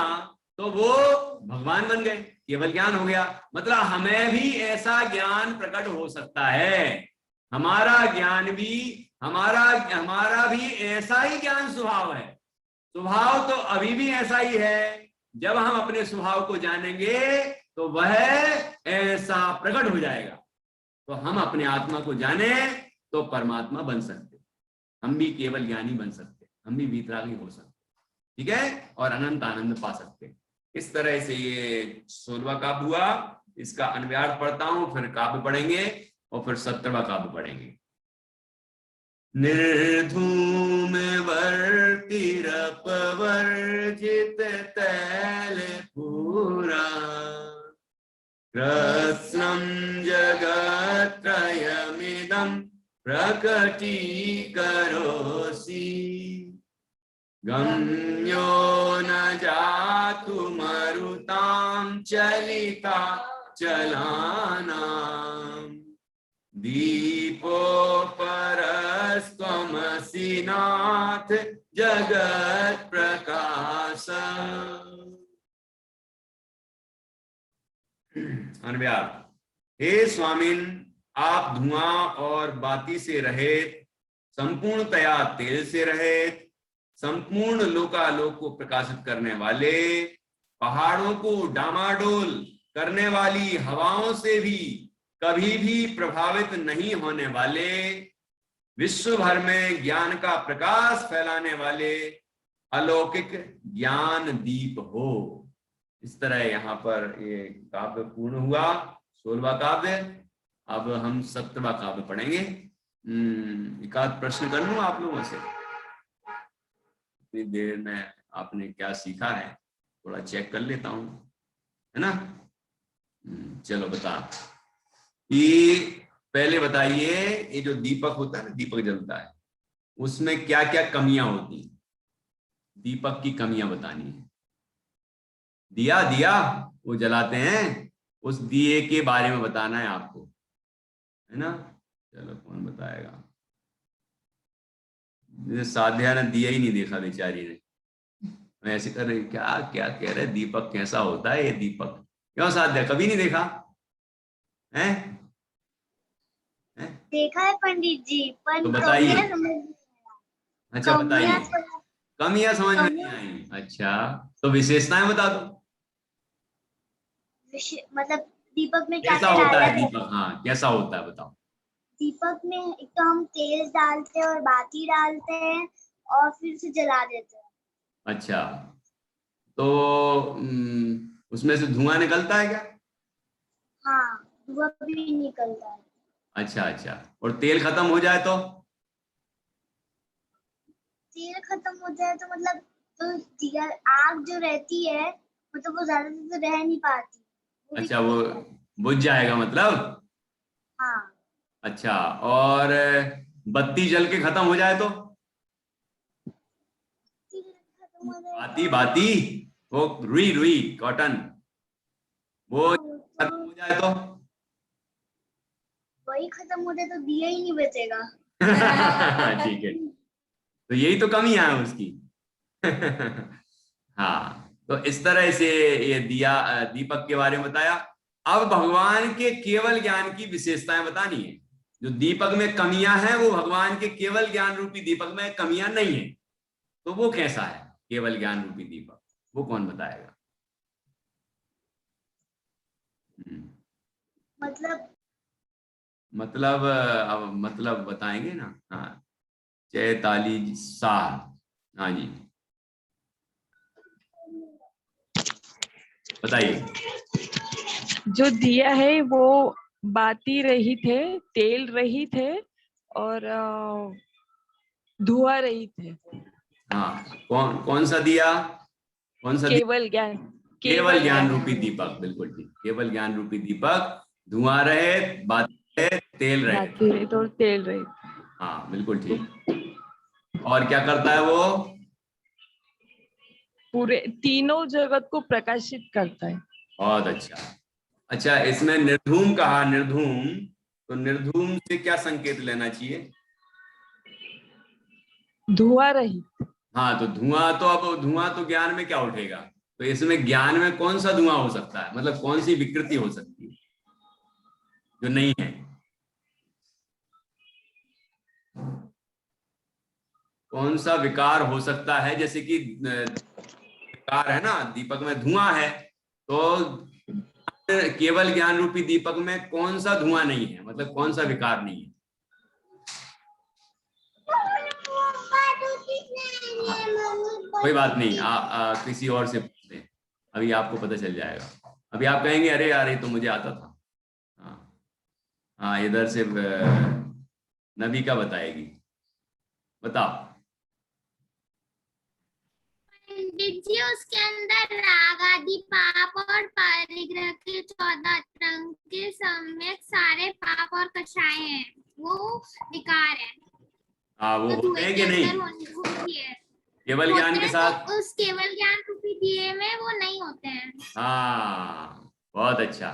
तो वो भगवान बन गए, केवल ज्ञान हो गया। मतलब हमें भी ऐसा ज्ञान प्रकट हो सकता है, हमारा ज्ञान भी, हमारा भी ऐसा ही ज्ञान स्वभाव है। स्वभाव तो अभी भी ऐसा ही है, जब हम अपने स्वभाव को जानेंगे तो वह ऐसा प्रकट हो जाएगा। तो हम अपने आत्मा को जाने तो परमात्मा बन सकते, हम भी केवल ज्ञानी बन सकते, हम भी वीतरागी हो सकते। ठीक है। और अनंत आनंद पा सकते। इस तरह से ये 16वां काव्य हुआ। इसका अन्वयार्थ पढ़ता हूं, फिर काव्य पढ़ेंगे और फिर 17वां काव्य पढ़ेंगे। निर्धूम वर्तिरपवर्जित तैल पूरा, कृत्स्नं जगत्त्रयमिदं प्रकटीकरोसि, गम्यो न जातु मरुतां चलिता चलानां, दीपोपरस्त्वमसि नाथ जगत् प्रकाश। अन्वयार्थ। हे स्वामिन, आप धुआं और बाती से रहित, संपूर्णतया तेल से रहित, संपूर्ण लोकालोक को प्रकाशित करने वाले, पहाड़ों को डामाडोल करने वाली हवाओं से भी कभी भी प्रभावित नहीं होने वाले, विश्व भर में ज्ञान का प्रकाश फैलाने वाले अलौकिक ज्ञान दीप हो। इस तरह यहाँ पर ये काव्य पूर्ण हुआ, 16वां काव्य। अब हम 17वां काव्य पढ़ेंगे। एक आध प्रश्न कर लूं आप लोगों से, इतनी देर में आपने क्या सीखा है थोड़ा चेक कर लेता हूं, है ना। चलो बता, कि पहले बताइए, ये जो दीपक होता है ना, दीपक जलता है, उसमें क्या क्या कमियां होती हैं? दीपक की कमियां बतानी है। दिया दिया वो जलाते हैं, उस दिए के बारे में बताना है आपको, है ना। चलो कौन बताएगा? साध्या ने दिया ही नहीं देखा बेचारी ने, मैं ऐसे कर रही, क्या क्या कह रहे, दीपक कैसा होता है ये दीपक? क्यों साध्या, कभी नहीं देखा है? देखा है पंडित जी, पर तो बताइए। कमियां समझ अच्छा बताइए, कमियां समझ में नहीं आई। अच्छा तो विशेषताएं बता दो, मतलब दीपक में क्या कैसा क्या होता डाला है दीपक? हाँ कैसा होता है बताओ। दीपक में एक तो हम तेल डालते हैं और बाती डालते हैं और फिर से जला देते हैं। अच्छा तो उसमें से धुआं निकलता है क्या? हाँ, धुआं भी निकलता है। अच्छा अच्छा, और तेल खत्म हो जाए तो? तेल खत्म हो जाए तो मतलब तो दिया आग जो रहती है, मतलब वो ज्यादा देर तो रह नहीं पाती। अच्छा वो बुझ जाएगा मतलब? हाँ। अच्छा, और बत्ती जल के खत्म हो जाए तो? खत्म हो जाए बाती बाती, वो रुई रुई कॉटन, वो खत्म हो जाए तो? वही खत्म हो जाए तो दिया ही नहीं बचेगा। ठीक है, तो यही तो कमियां है उसकी। हाँ, तो इस तरह से ये दिया दीपक के बारे में बताया। अब भगवान के केवल ज्ञान की विशेषताएं बतानी है। जो दीपक में कमियां हैं वो भगवान के केवल ज्ञान रूपी दीपक में कमियां नहीं है। तो वो कैसा है केवल ज्ञान रूपी दीपक, वो कौन बताएगा? अब मतलब बताएंगे ना। हाँ, चैताली सार, हाँ जी बताइए। जो दिया है वो बाती रहित है, तेल रहित है और धुआं रहित है। हाँ, कौन कौन सा दिया, कौन सा? केवल ज्ञान, केवल ज्ञान रूपी दीपक, बिल्कुल ठीक, केवल ज्ञान रूपी दीपक, धुआं रहे, बाती रहे, तेल रहे। बाती रहित और तेल रहित। हाँ बिल्कुल ठीक। और क्या करता है वो? पूरे तीनों जगत को प्रकाशित करता है। बहुत अच्छा। अच्छा, इसमें निर्धूम कहा, निर्धूम, तो निर्धूम से क्या संकेत लेना चाहिए? धुआं रहित। हाँ, तो धुआं, तो अब धुआं तो ज्ञान में क्या उठेगा? तो इसमें ज्ञान में कौन सा धुआं हो सकता है, मतलब कौन सी विकृति हो सकती है जो नहीं है? कौन सा विकार हो सकता है? जैसे कि विकार है ना, दीपक में धुआं है, तो केवल ज्ञान रूपी दीपक में कौन सा धुआं नहीं है, मतलब कौन सा विकार नहीं है? कोई बात नहीं, किसी और से पूछते हैं, अभी आपको पता चल जाएगा। अभी आप कहेंगे अरे यार ये तो मुझे आता था। हाँ हाँ, इधर से नबी का बताएगी, बताओ। पंडित जी, उसके अंदर राग आदि पाप और परिग्रह के 14 रंग के सम्यक सारे पाप और कषाय हैं, वो विकार है। हाँ, वो तो होते हैं कि नहीं होती है केवल ज्ञान के साथ? तो उस केवल ज्ञान रूपी दिए में वो नहीं होते हैं। हाँ बहुत अच्छा,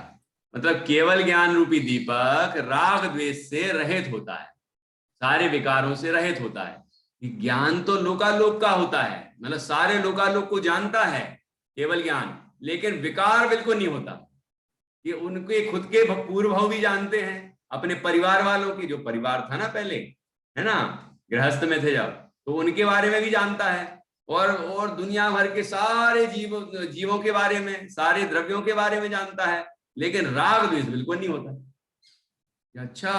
मतलब केवल ज्ञान रूपी दीपक राग द्वेष से रहित होता है, सारे विकारों से रहित होता है। ज्ञान तो लोकालोक का होता है, मतलब सारे लोकालोक को जानता है केवल ज्ञान, लेकिन विकार बिल्कुल नहीं होता। कि उनके खुद के पूर्व भाव भी जानते हैं, अपने परिवार वालों की, जो परिवार था ना पहले, है ना, गृहस्थ में थे जब, तो उनके बारे में भी जानता है, और दुनिया भर के सारे जीवों के बारे में, सारे द्रव्यों के बारे में जानता है, लेकिन राग द्वेष बिल्कुल नहीं होता। अच्छा,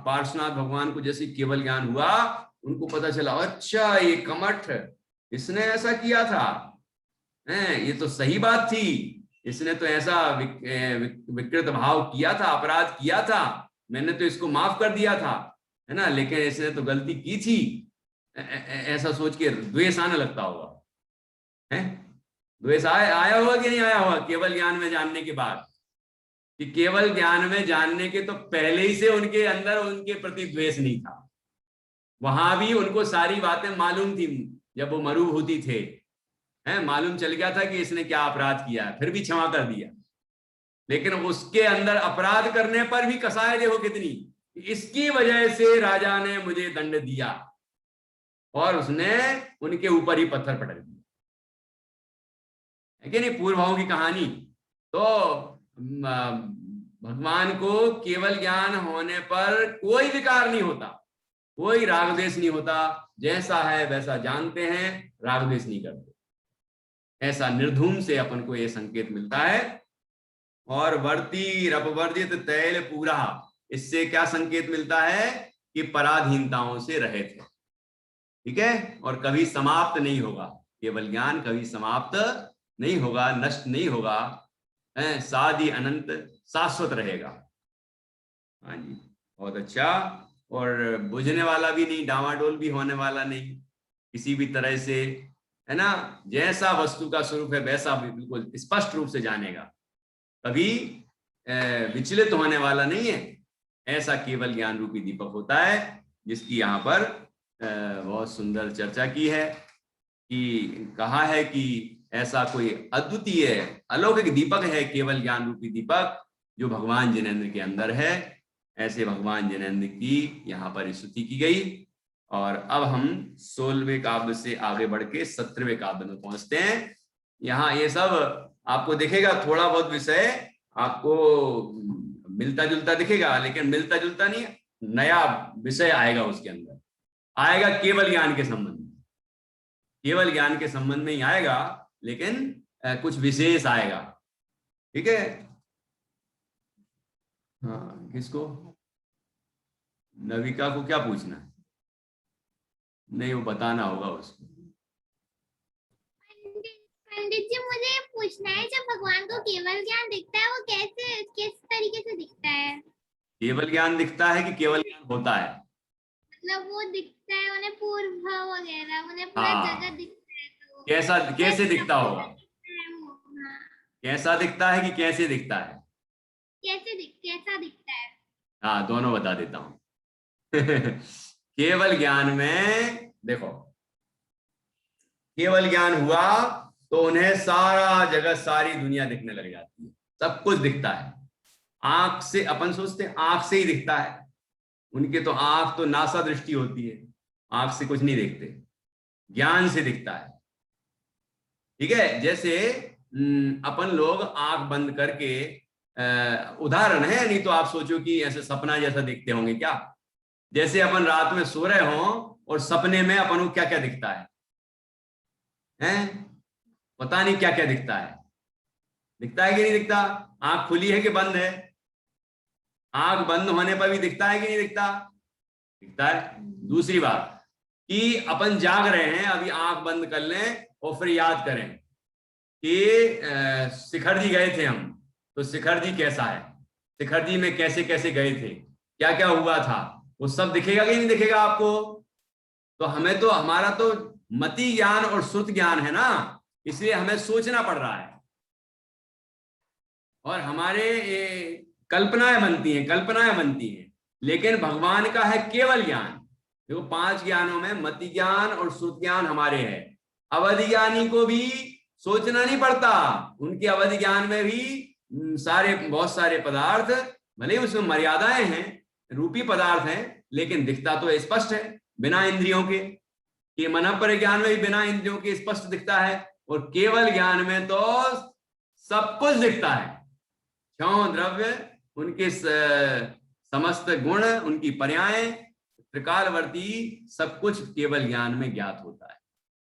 पार्श्वनाथ भगवान को जैसे केवल ज्ञान हुआ, उनको पता चला अच्छा ये कमठ इसने ऐसा किया था, ये तो सही बात थी, इसने तो ऐसा विकृत भाव किया था, अपराध किया था, मैंने तो इसको माफ कर दिया था, है ना, लेकिन इसने तो गलती की थी। ऐसा सोच के द्वेष आने लगता होगा, है द्वेष आया होगा कि नहीं आया होगा केवल ज्ञान में जानने के बाद? कि केवल ज्ञान में जानने के तो पहले ही से उनके अंदर उनके प्रति द्वेष नहीं था, वहां भी उनको सारी बातें मालूम थी। जब वो मरुभूति थे, मालूम चल गया था कि इसने क्या अपराध किया है, फिर भी क्षमा कर दिया। लेकिन उसके अंदर अपराध करने पर भी कसाय देखो कितनी, इसकी वजह से राजा ने मुझे दंड दिया, और उसने उनके ऊपर ही पत्थर पटक दिया, है कि नहीं, पूर्व भाव की कहानी। तो भगवान को केवल ज्ञान होने पर कोई विकार नहीं होता, कोई राग द्वेष नहीं होता, जैसा है वैसा जानते हैं, राग द्वेष नहीं करते। ऐसा निर्धूम से अपन को यह संकेत मिलता है। और वर्ती रपवर्जित तैल पूरा, इससे क्या संकेत मिलता है कि पराधीनताओं से रहित है, ठीक है, और कभी समाप्त नहीं होगा। केवल ज्ञान कभी समाप्त नहीं होगा, नष्ट नहीं होगा, सादी अनंत शाश्वत रहेगा। हाँ जी, बहुत अच्छा। और बुझने वाला भी नहीं, डावाडोल भी होने वाला नहीं किसी भी तरह से, है ना, जैसा वस्तु का स्वरूप है वैसा भी बिल्कुल स्पष्ट रूप से जानेगा, कभी विचलित होने वाला नहीं है। ऐसा केवल ज्ञान रूपी दीपक होता है, जिसकी यहाँ पर बहुत सुंदर चर्चा की है, कि कहा है कि ऐसा कोई अद्वितीय अलौकिक दीपक है केवल ज्ञान रूपी दीपक, जो भगवान जिनेंद्र के अंदर है। ऐसे भगवान जिनेंद्र की यहाँ पर स्तुति की गई। और अब हम 16वें काव्य से आगे बढ़ के 17वें काव्य में पहुंचते हैं। यहाँ ये सब आपको दिखेगा, थोड़ा बहुत विषय आपको मिलता जुलता दिखेगा, लेकिन मिलता जुलता नहीं, नया विषय आएगा, उसके अंदर आएगा केवल ज्ञान के संबंध में, केवल ज्ञान के संबंध में ही आएगा, लेकिन कुछ विशेष आएगा, ठीक है। हाँ, किसको, नविका को क्या पूछना है? नहीं, वो बताना होगा उसको। पंडित जी, मुझे ये पूछना है, जब भगवान को केवल ज्ञान दिखता है, वो कैसे, किस तरीके से दिखता है? केवल ज्ञान दिखता है कि केवल ज्ञान होता है? मतलब वो दिखता है, उन्हें पूर्व भाव वगैरह, उन्हें पूरा जगत दिखता है, तो कैसा, कैसे दिखता होगा? हाँ। कैसा दिखता है कि कैसे दिखता है? कैसा दिखता है? हाँ, दोनों बता देता हूं। केवल ज्ञान में देखो, केवल ज्ञान हुआ तो उन्हें सारा जगत, सारी दुनिया दिखने लग जाती है, सब कुछ दिखता है। आंख से, अपन सोचते हैं आंख से ही दिखता है, उनके तो आंख तो नासा दृष्टि होती है, आंख से कुछ नहीं देखते, ज्ञान से दिखता है, ठीक है। जैसे अपन लोग आंख बंद करके, उदाहरण है, नहीं तो आप सोचो कि ऐसे सपना जैसा दिखते होंगे क्या। जैसे अपन रात में सो रहे हों और सपने में अपन को क्या क्या दिखता है, पता नहीं क्या क्या दिखता है, दिखता है कि नहीं दिखता? आंख खुली है कि बंद है? आंख बंद होने पर भी दिखता है कि नहीं दिखता? दिखता है। दूसरी बात कि अपन जाग रहे हैं, अभी आंख बंद कर लें और फिर याद करें कि शिखर जी गए थे हम, तो शिखर जी कैसा है, शिखर जी में कैसे कैसे गए थे, क्या क्या हुआ था, वो सब दिखेगा कि नहीं दिखेगा आपको? तो हमें तो, हमारा तो मति ज्ञान और श्रुत ज्ञान है ना, इसलिए हमें सोचना पड़ रहा है, और हमारे कल्पनाएं बनती हैं। लेकिन भगवान का है केवल ज्ञान। देखो, 5 ज्ञानों में मति ज्ञान और श्रुत ज्ञान हमारे हैं। अवधि ज्ञानी को भी सोचना नहीं पड़ता, उनके अवधि ज्ञान में भी बहुत सारे पदार्थ, भले उसमें मर्यादाएं हैं, रूपी पदार्थ हैं, लेकिन दिखता तो स्पष्ट है बिना इंद्रियों के। कि मन पर ज्ञान में भी बिना इंद्रियों के स्पष्ट दिखता है, और केवल ज्ञान में तो सब कुछ दिखता है। क्षण द्रव्य, उनके समस्त गुण, उनकी पर्याय, त्रिकालवर्ती, सब कुछ केवल ज्ञान में ज्ञात होता है।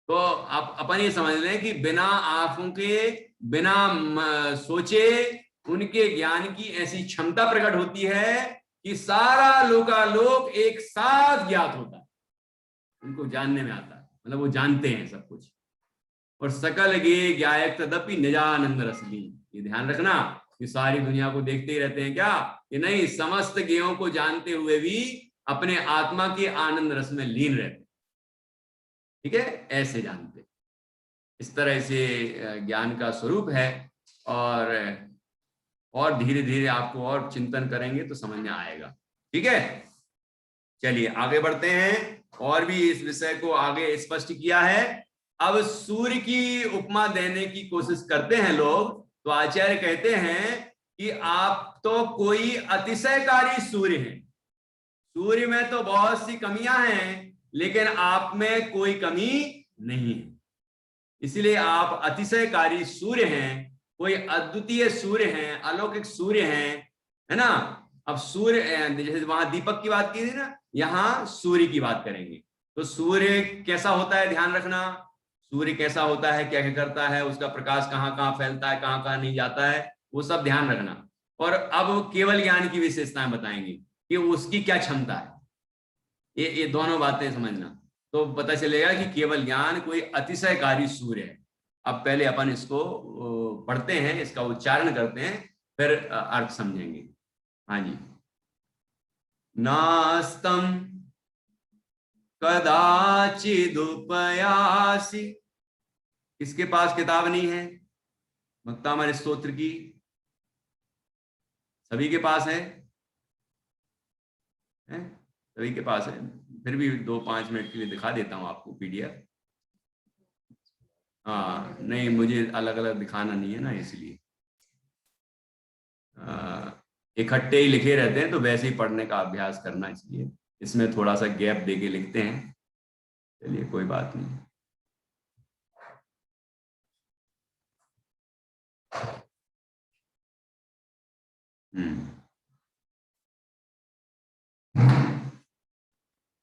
तो आप अपन ये समझ लें कि बिना आंखों के, बिना सोचे उनके ज्ञान की ऐसी क्षमता प्रकट होती है कि सारा लोकालोक एक साथ ज्ञात होता है, उनको जानने में आता है, मतलब वो जानते हैं सब कुछ। और सकल गे ज्ञायक तदपि निजानंद रसली, ये ध्यान रखना कि सारी दुनिया को देखते ही रहते हैं क्या, कि नहीं, समस्त ज्ञों को जानते हुए भी अपने आत्मा के आनंद रस में लीन रहते, ठीक है, ऐसे जानते। इस तरह से ज्ञान का स्वरूप है। और धीरे धीरे आपको और चिंतन करेंगे तो समझ में आएगा, ठीक है। चलिए आगे बढ़ते हैं, और भी इस विषय को आगे स्पष्ट किया है। अब सूर्य की उपमा देने की कोशिश करते हैं लोग, तो आचार्य कहते हैं कि आप तो कोई अतिशयकारी सूर्य हैं, सूर्य में तो बहुत सी कमियां हैं, लेकिन आप में कोई कमी नहीं है, इसलिए आप अतिशयकारी सूर्य हैं, कोई अद्वितीय सूर्य हैं, अलौकिक सूर्य हैं, है ना। अब सूर्य, जैसे वहां दीपक की बात की थी ना, यहाँ सूर्य की बात करेंगे। तो सूर्य कैसा होता है, ध्यान रखना, सूर्य कैसा होता है, क्या क्या करता है, उसका प्रकाश कहाँ कहाँ फैलता है, कहाँ कहाँ नहीं जाता है, वो सब ध्यान रखना। और अब केवल ज्ञान की विशेषताएं बताएंगे कि उसकी क्या क्षमता है, ये दोनों बातें समझना, तो पता चलेगा कि केवल ज्ञान कोई अतिशयकारी सूर्य है। अब पहले अपन इसको पढ़ते हैं, इसका उच्चारण करते हैं, फिर अर्थ समझेंगे। हाँ जी। नास्तम कदाचिदुपयासि, किसके पास किताब नहीं है भक्तामृत स्तोत्र की? सभी के पास है? सभी के पास है। फिर भी 2-5 मिनट के लिए दिखा देता हूं आपको पीडीएफ। हाँ, नहीं, मुझे अलग अलग दिखाना नहीं है ना, इसलिए इकट्ठे ही लिखे रहते हैं, तो वैसे ही पढ़ने का अभ्यास करना, इसलिए इसमें थोड़ा सा गैप देके लिखते हैं। चलिए कोई बात नहीं।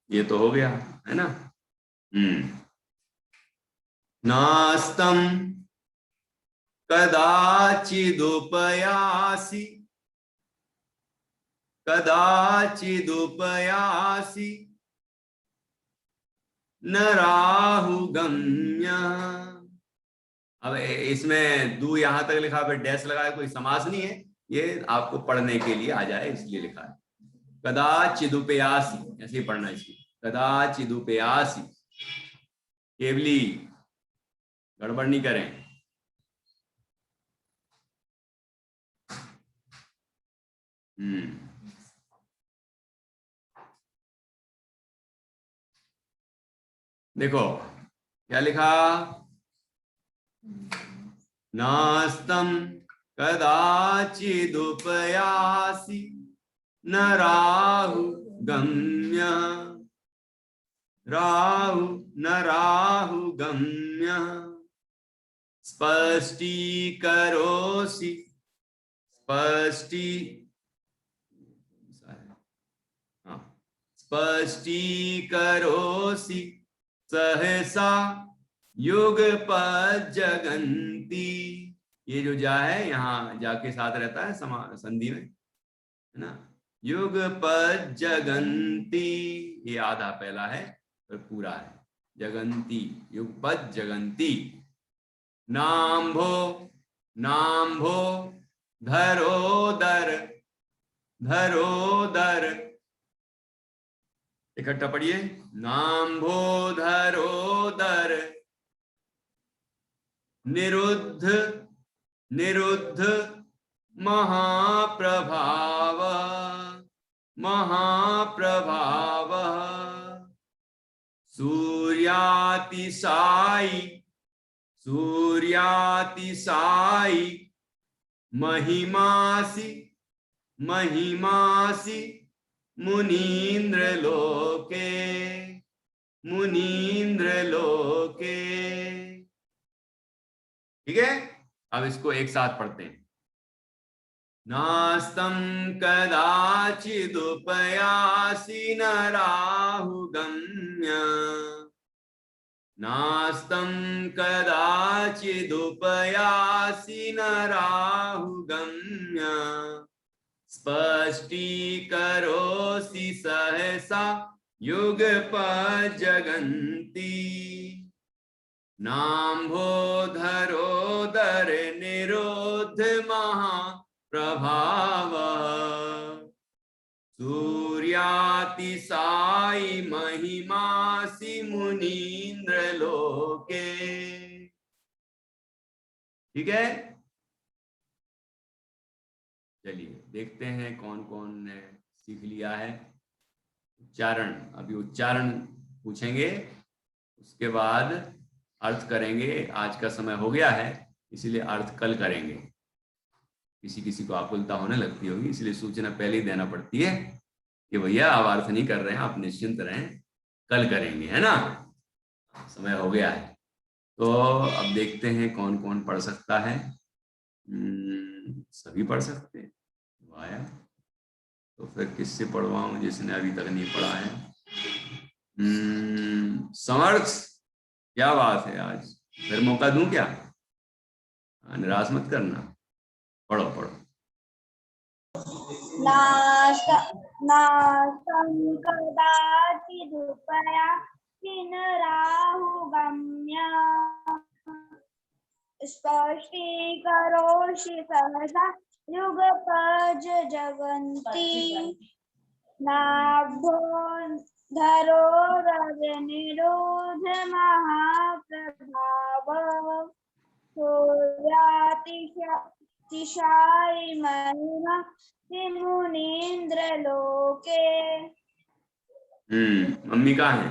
ये तो हो गया है ना। नास्तम कदाचिदुपयासि, कदाचिदुपयासि न राहुगम्य। अब इसमें दू यहां तक लिखा, फिर डैश लगा है, कोई समास नहीं है, ये आपको पढ़ने के लिए आ जाए इसलिए लिखा है। कदाचिदुपयासि ऐसे ही पढ़ना है इसकी, कदाचिदुपयासि, केवली गड़बड़ नहीं करें। देखो क्या लिखा, नास्तम कदाचिदुपयासि न राहु गम्य, राहु न राहु गम्य स्पष्टीकरोसि, स्पष्टीकरोसि सहसा युगपत् जगन्ति। ये जो जा है यहाँ जाके साथ रहता है संधि में, है ना। युगपत् जगन्ति, ये आधा पहला है और पूरा है, जगन्ति, युगपत् जगन्ति। नाम्भो, नाम्भो धरोदर, धरोदर, इकट्ठा पढ़िए। नाम्भो धरोदर निरुद्ध, निरुद्ध महाप्रभाव, महाप्रभाव सूर्यातिसाई, सूर्यातिसाई महिमासि, महिमासि मुनीन्द्र लोके, मुनीन्द्र लोके। ठीक है, अब इसको एक साथ पढ़ते हैं। नास्तम कदाचिदुपयासि न राहुगम्य, नास्तं कदाचिदुपयासि न राहुगम्य स्पष्टीकरोसि सहसा युगपज्जगन्ति नाम्भोधरोदर निरोध महाप्रभाव सूर्यातिसाई महिमासि मुनीन्द्र लोके। ठीक है, चलिए देखते हैं कौन कौन ने सीख लिया है। उच्चारण, अभी उच्चारण पूछेंगे, उसके बाद अर्थ करेंगे। आज का समय हो गया है, इसीलिए अर्थ कल करेंगे। किसी किसी को आकुलता होने लगती होगी, इसलिए सूचना पहले ही देना पड़ती है कि भैया आप अर्थ नहीं कर रहे हैं, आप निश्चिंत रहें, कल करेंगे, है ना। समय हो गया है, तो अब देखते हैं कौन कौन पढ़ सकता है। सभी पढ़ सकते हैं, आया तो फिर किससे पढ़वाऊं जिसने अभी तक नहीं पढ़ा है। समर्थ, क्या बात है, आज फिर मौका दूं क्या? निराश मत करना, पढ़ो पढ़ो। नास्तं कदाचिदुपयासि न राहुगम्य स्पष्टीकरोषि सहसा युगपज्जगन्ति नाभोधरोदरनिरोध महाप्रभाव सूर्यातिशायि महिमा मुनीन्द्र लोके। मम्मी कहाँ है?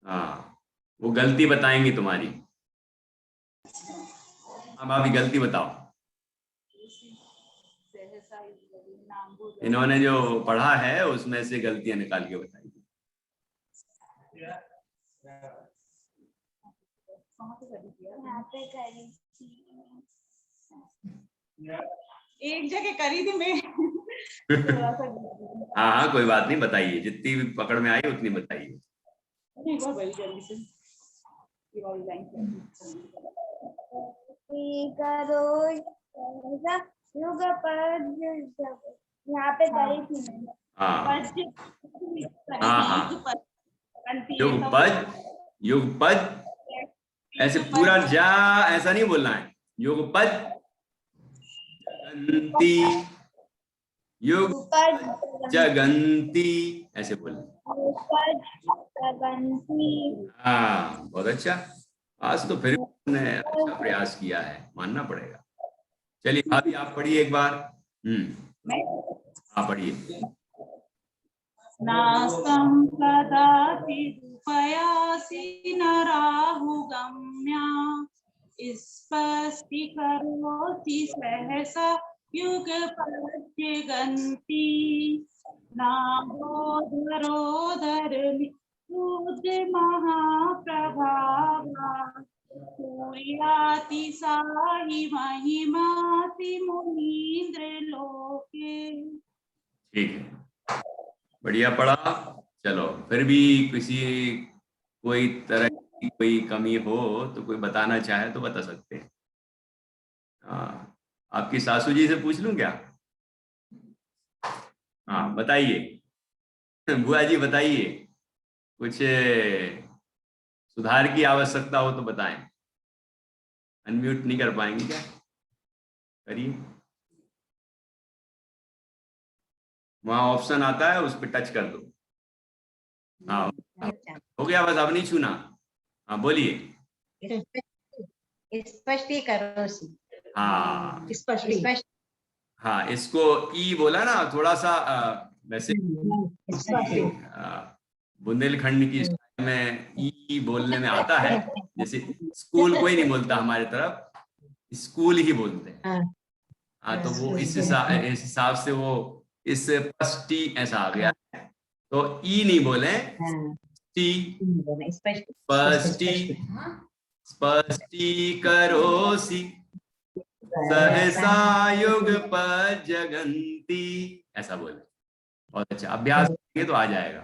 हाँ, वो गलती बताएंगी तुम्हारी। अब भाभी गलती बताओ, इन्होंने जो पढ़ा है उसमें से गलतियां निकाल के बताइए। एक जगह करी थी मैं। हाँ हाँ, कोई बात नहीं, बताइए, जितनी भी पकड़ में आई उतनी बताइए। यहाँ पे करी थी मैंने। हाँ हाँ, युगपज, युगपज ऐसे पूरा जा ऐसा नहीं बोलना है, युगपज जगंती, युग जगंती ऐसे बोलना। हाँ, बहुत अच्छा, आज तो फिर ने अच्छा प्रयास किया है, मानना पड़ेगा। चलिए भाभी आप पढ़िए एक बार। हाँ पढ़िए। नास्तं कदाचिदुपयासि न राहुगम्य स्पष्टीकरोषि सहसा युगपज्जगन्ति नाभोधरोदरनिरोध महाप्रभाव सूर्यातिशायि महिमासि मुनीन्द्र लोके। ठीक है, बढ़िया पढ़ा। चलो, फिर भी किसी कोई तरह की कोई कमी हो तो कोई बताना चाहे तो बता सकते हैं। आपकी सासू जी से पूछ लूं क्या? हाँ बताइए बुआ जी, बताइए, कुछ सुधार की आवश्यकता हो तो बताएं। अनम्यूट नहीं कर पाएंगे क्या? करिए, वहां ऑप्शन आता है, उस पर टच कर दो। हाँ हो गया, बस अब नहीं छूना। हाँ बोलिए। स्पष्टीकरोषि। हाँ स्पष्ट। हाँ, इसको ई बोला ना, थोड़ा सा वैसे बुंदेलखंड की स्टाइल में ई बोलने में आता है। जैसे स्कूल कोई नहीं बोलता हमारे तरफ, स्कूल ही बोलते हैं। हाँ, तो वो इस हिसाब से वो इस स्पष्टी ऐसा आ गया है, तो ई नहीं बोले, स्पष्टीकरोषि सहसा युगपज्जगन्ति ऐसा बोले। बहुत अच्छा, अभ्यास करेंगे तो आ जाएगा।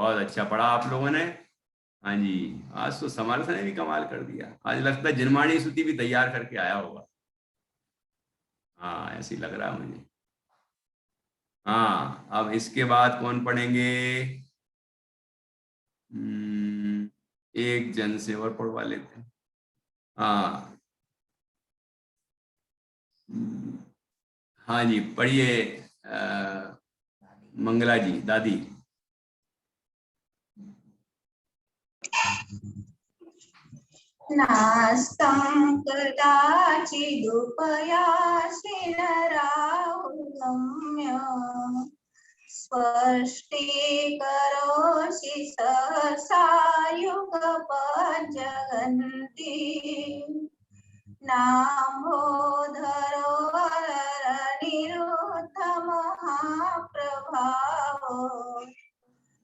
बहुत अच्छा पढ़ा आप लोगों ने। हाँ जी, आज तो समर्थ ने भी कमाल कर दिया। आज लगता है जिनमाणी स्तुति भी तैयार करके आया होगा। हाँ, ऐसे ही लग रहा है मुझे। हाँ, अब इसके बाद कौन पढ़ेंगे? एक जन से और पढ़वा लेते हैं। हाँ, हाँ जी, पढ़िए मंगला जी, दादी। नास्तं कदाचिदुपयासि नराहुगम्य स्पष्टीकरोषि सहसा युगपज्जगन्ति नाम्भोधरो अनिरुद्धमहाप्रभावो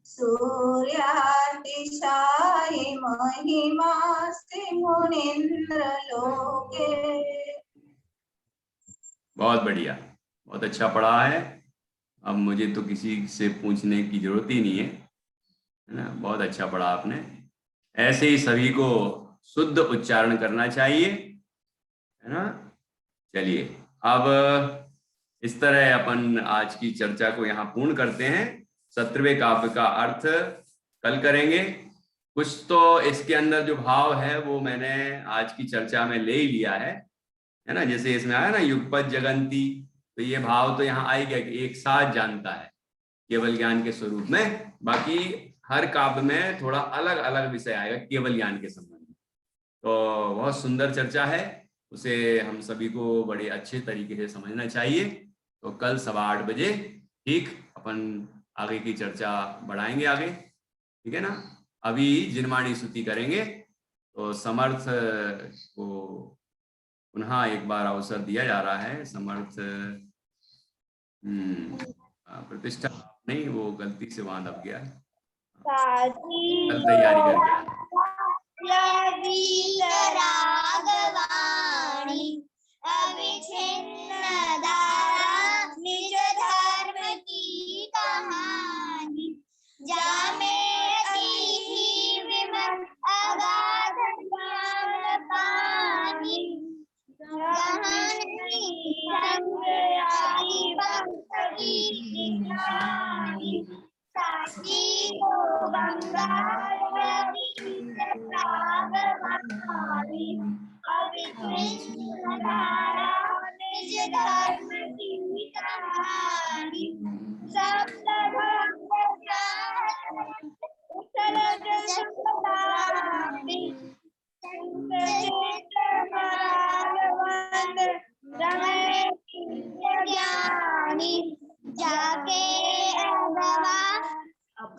सूर्यातिशायि महिमास्ति मुनीन्द्र लोके। बहुत बढ़िया, बहुत अच्छा पढ़ा है। अब मुझे तो किसी से पूछने की जरूरत ही नहीं है ना। बहुत अच्छा पढ़ा आपने। ऐसे ही सभी को शुद्ध उच्चारण करना चाहिए, है ना। चलिए, अब इस तरह अपन आज की चर्चा को यहाँ पूर्ण करते हैं। 17वें काव्य का अर्थ कल करेंगे। कुछ तो इसके अंदर जो भाव है वो मैंने आज की चर्चा में ले ही लिया है ना। जैसे इसमें आया ना युगपत जगंती, तो ये भाव तो यहाँ आ ही गया कि एक साथ जानता है केवल ज्ञान के स्वरूप में। बाकी हर काव्य में थोड़ा अलग अलग विषय आएगा केवल ज्ञान के संबंध में। तो बहुत सुंदर चर्चा है, उसे हम सभी को बड़े अच्छे तरीके से समझना चाहिए। तो कल 8:15 बजे ठीक अपन आगे की चर्चा बढ़ाएंगे आगे, ठीक है ना। अभी जिनमाणी स्तुति करेंगे, तो समर्थ को पुनः एक बार अवसर दिया जा रहा है। समर्थ प्रतिष्ठा नहीं, वो गलती से वहां दब गया है, कल तैयारी करके रागवाणी अविच्छिन्न धारा निज धर्म की कहानी जामे अतिथि विमल अगाध ज्ञान पानी गहन संग आदि भक्त की निशानी साची को बंगाली रागवाणी अविच्छिन्न धारा निज धर्म की कहानी सप्त धर्म उत्तरज संपदानी संकचित मानवंद रमेश ज्ञानी जाके अगवा अब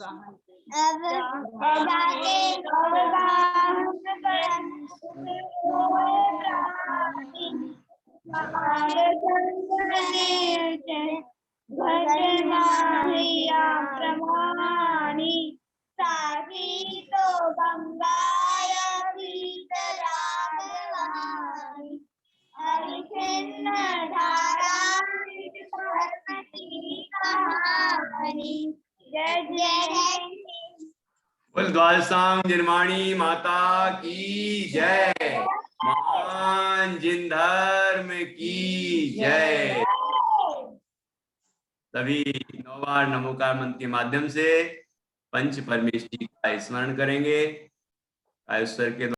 जाके अवगाहन प्रमाणी साही तो गंगाय रागवाणी अविच्छिन्न धारा कहानी। जय जय बोल द्वादशांग जिनमाणी माता की जय, महान जिन धर्म की जय। सभी 9 बार नमोकार मंत्र के माध्यम से पंच परमेश्वरी का स्मरण करेंगे। ईश्वर के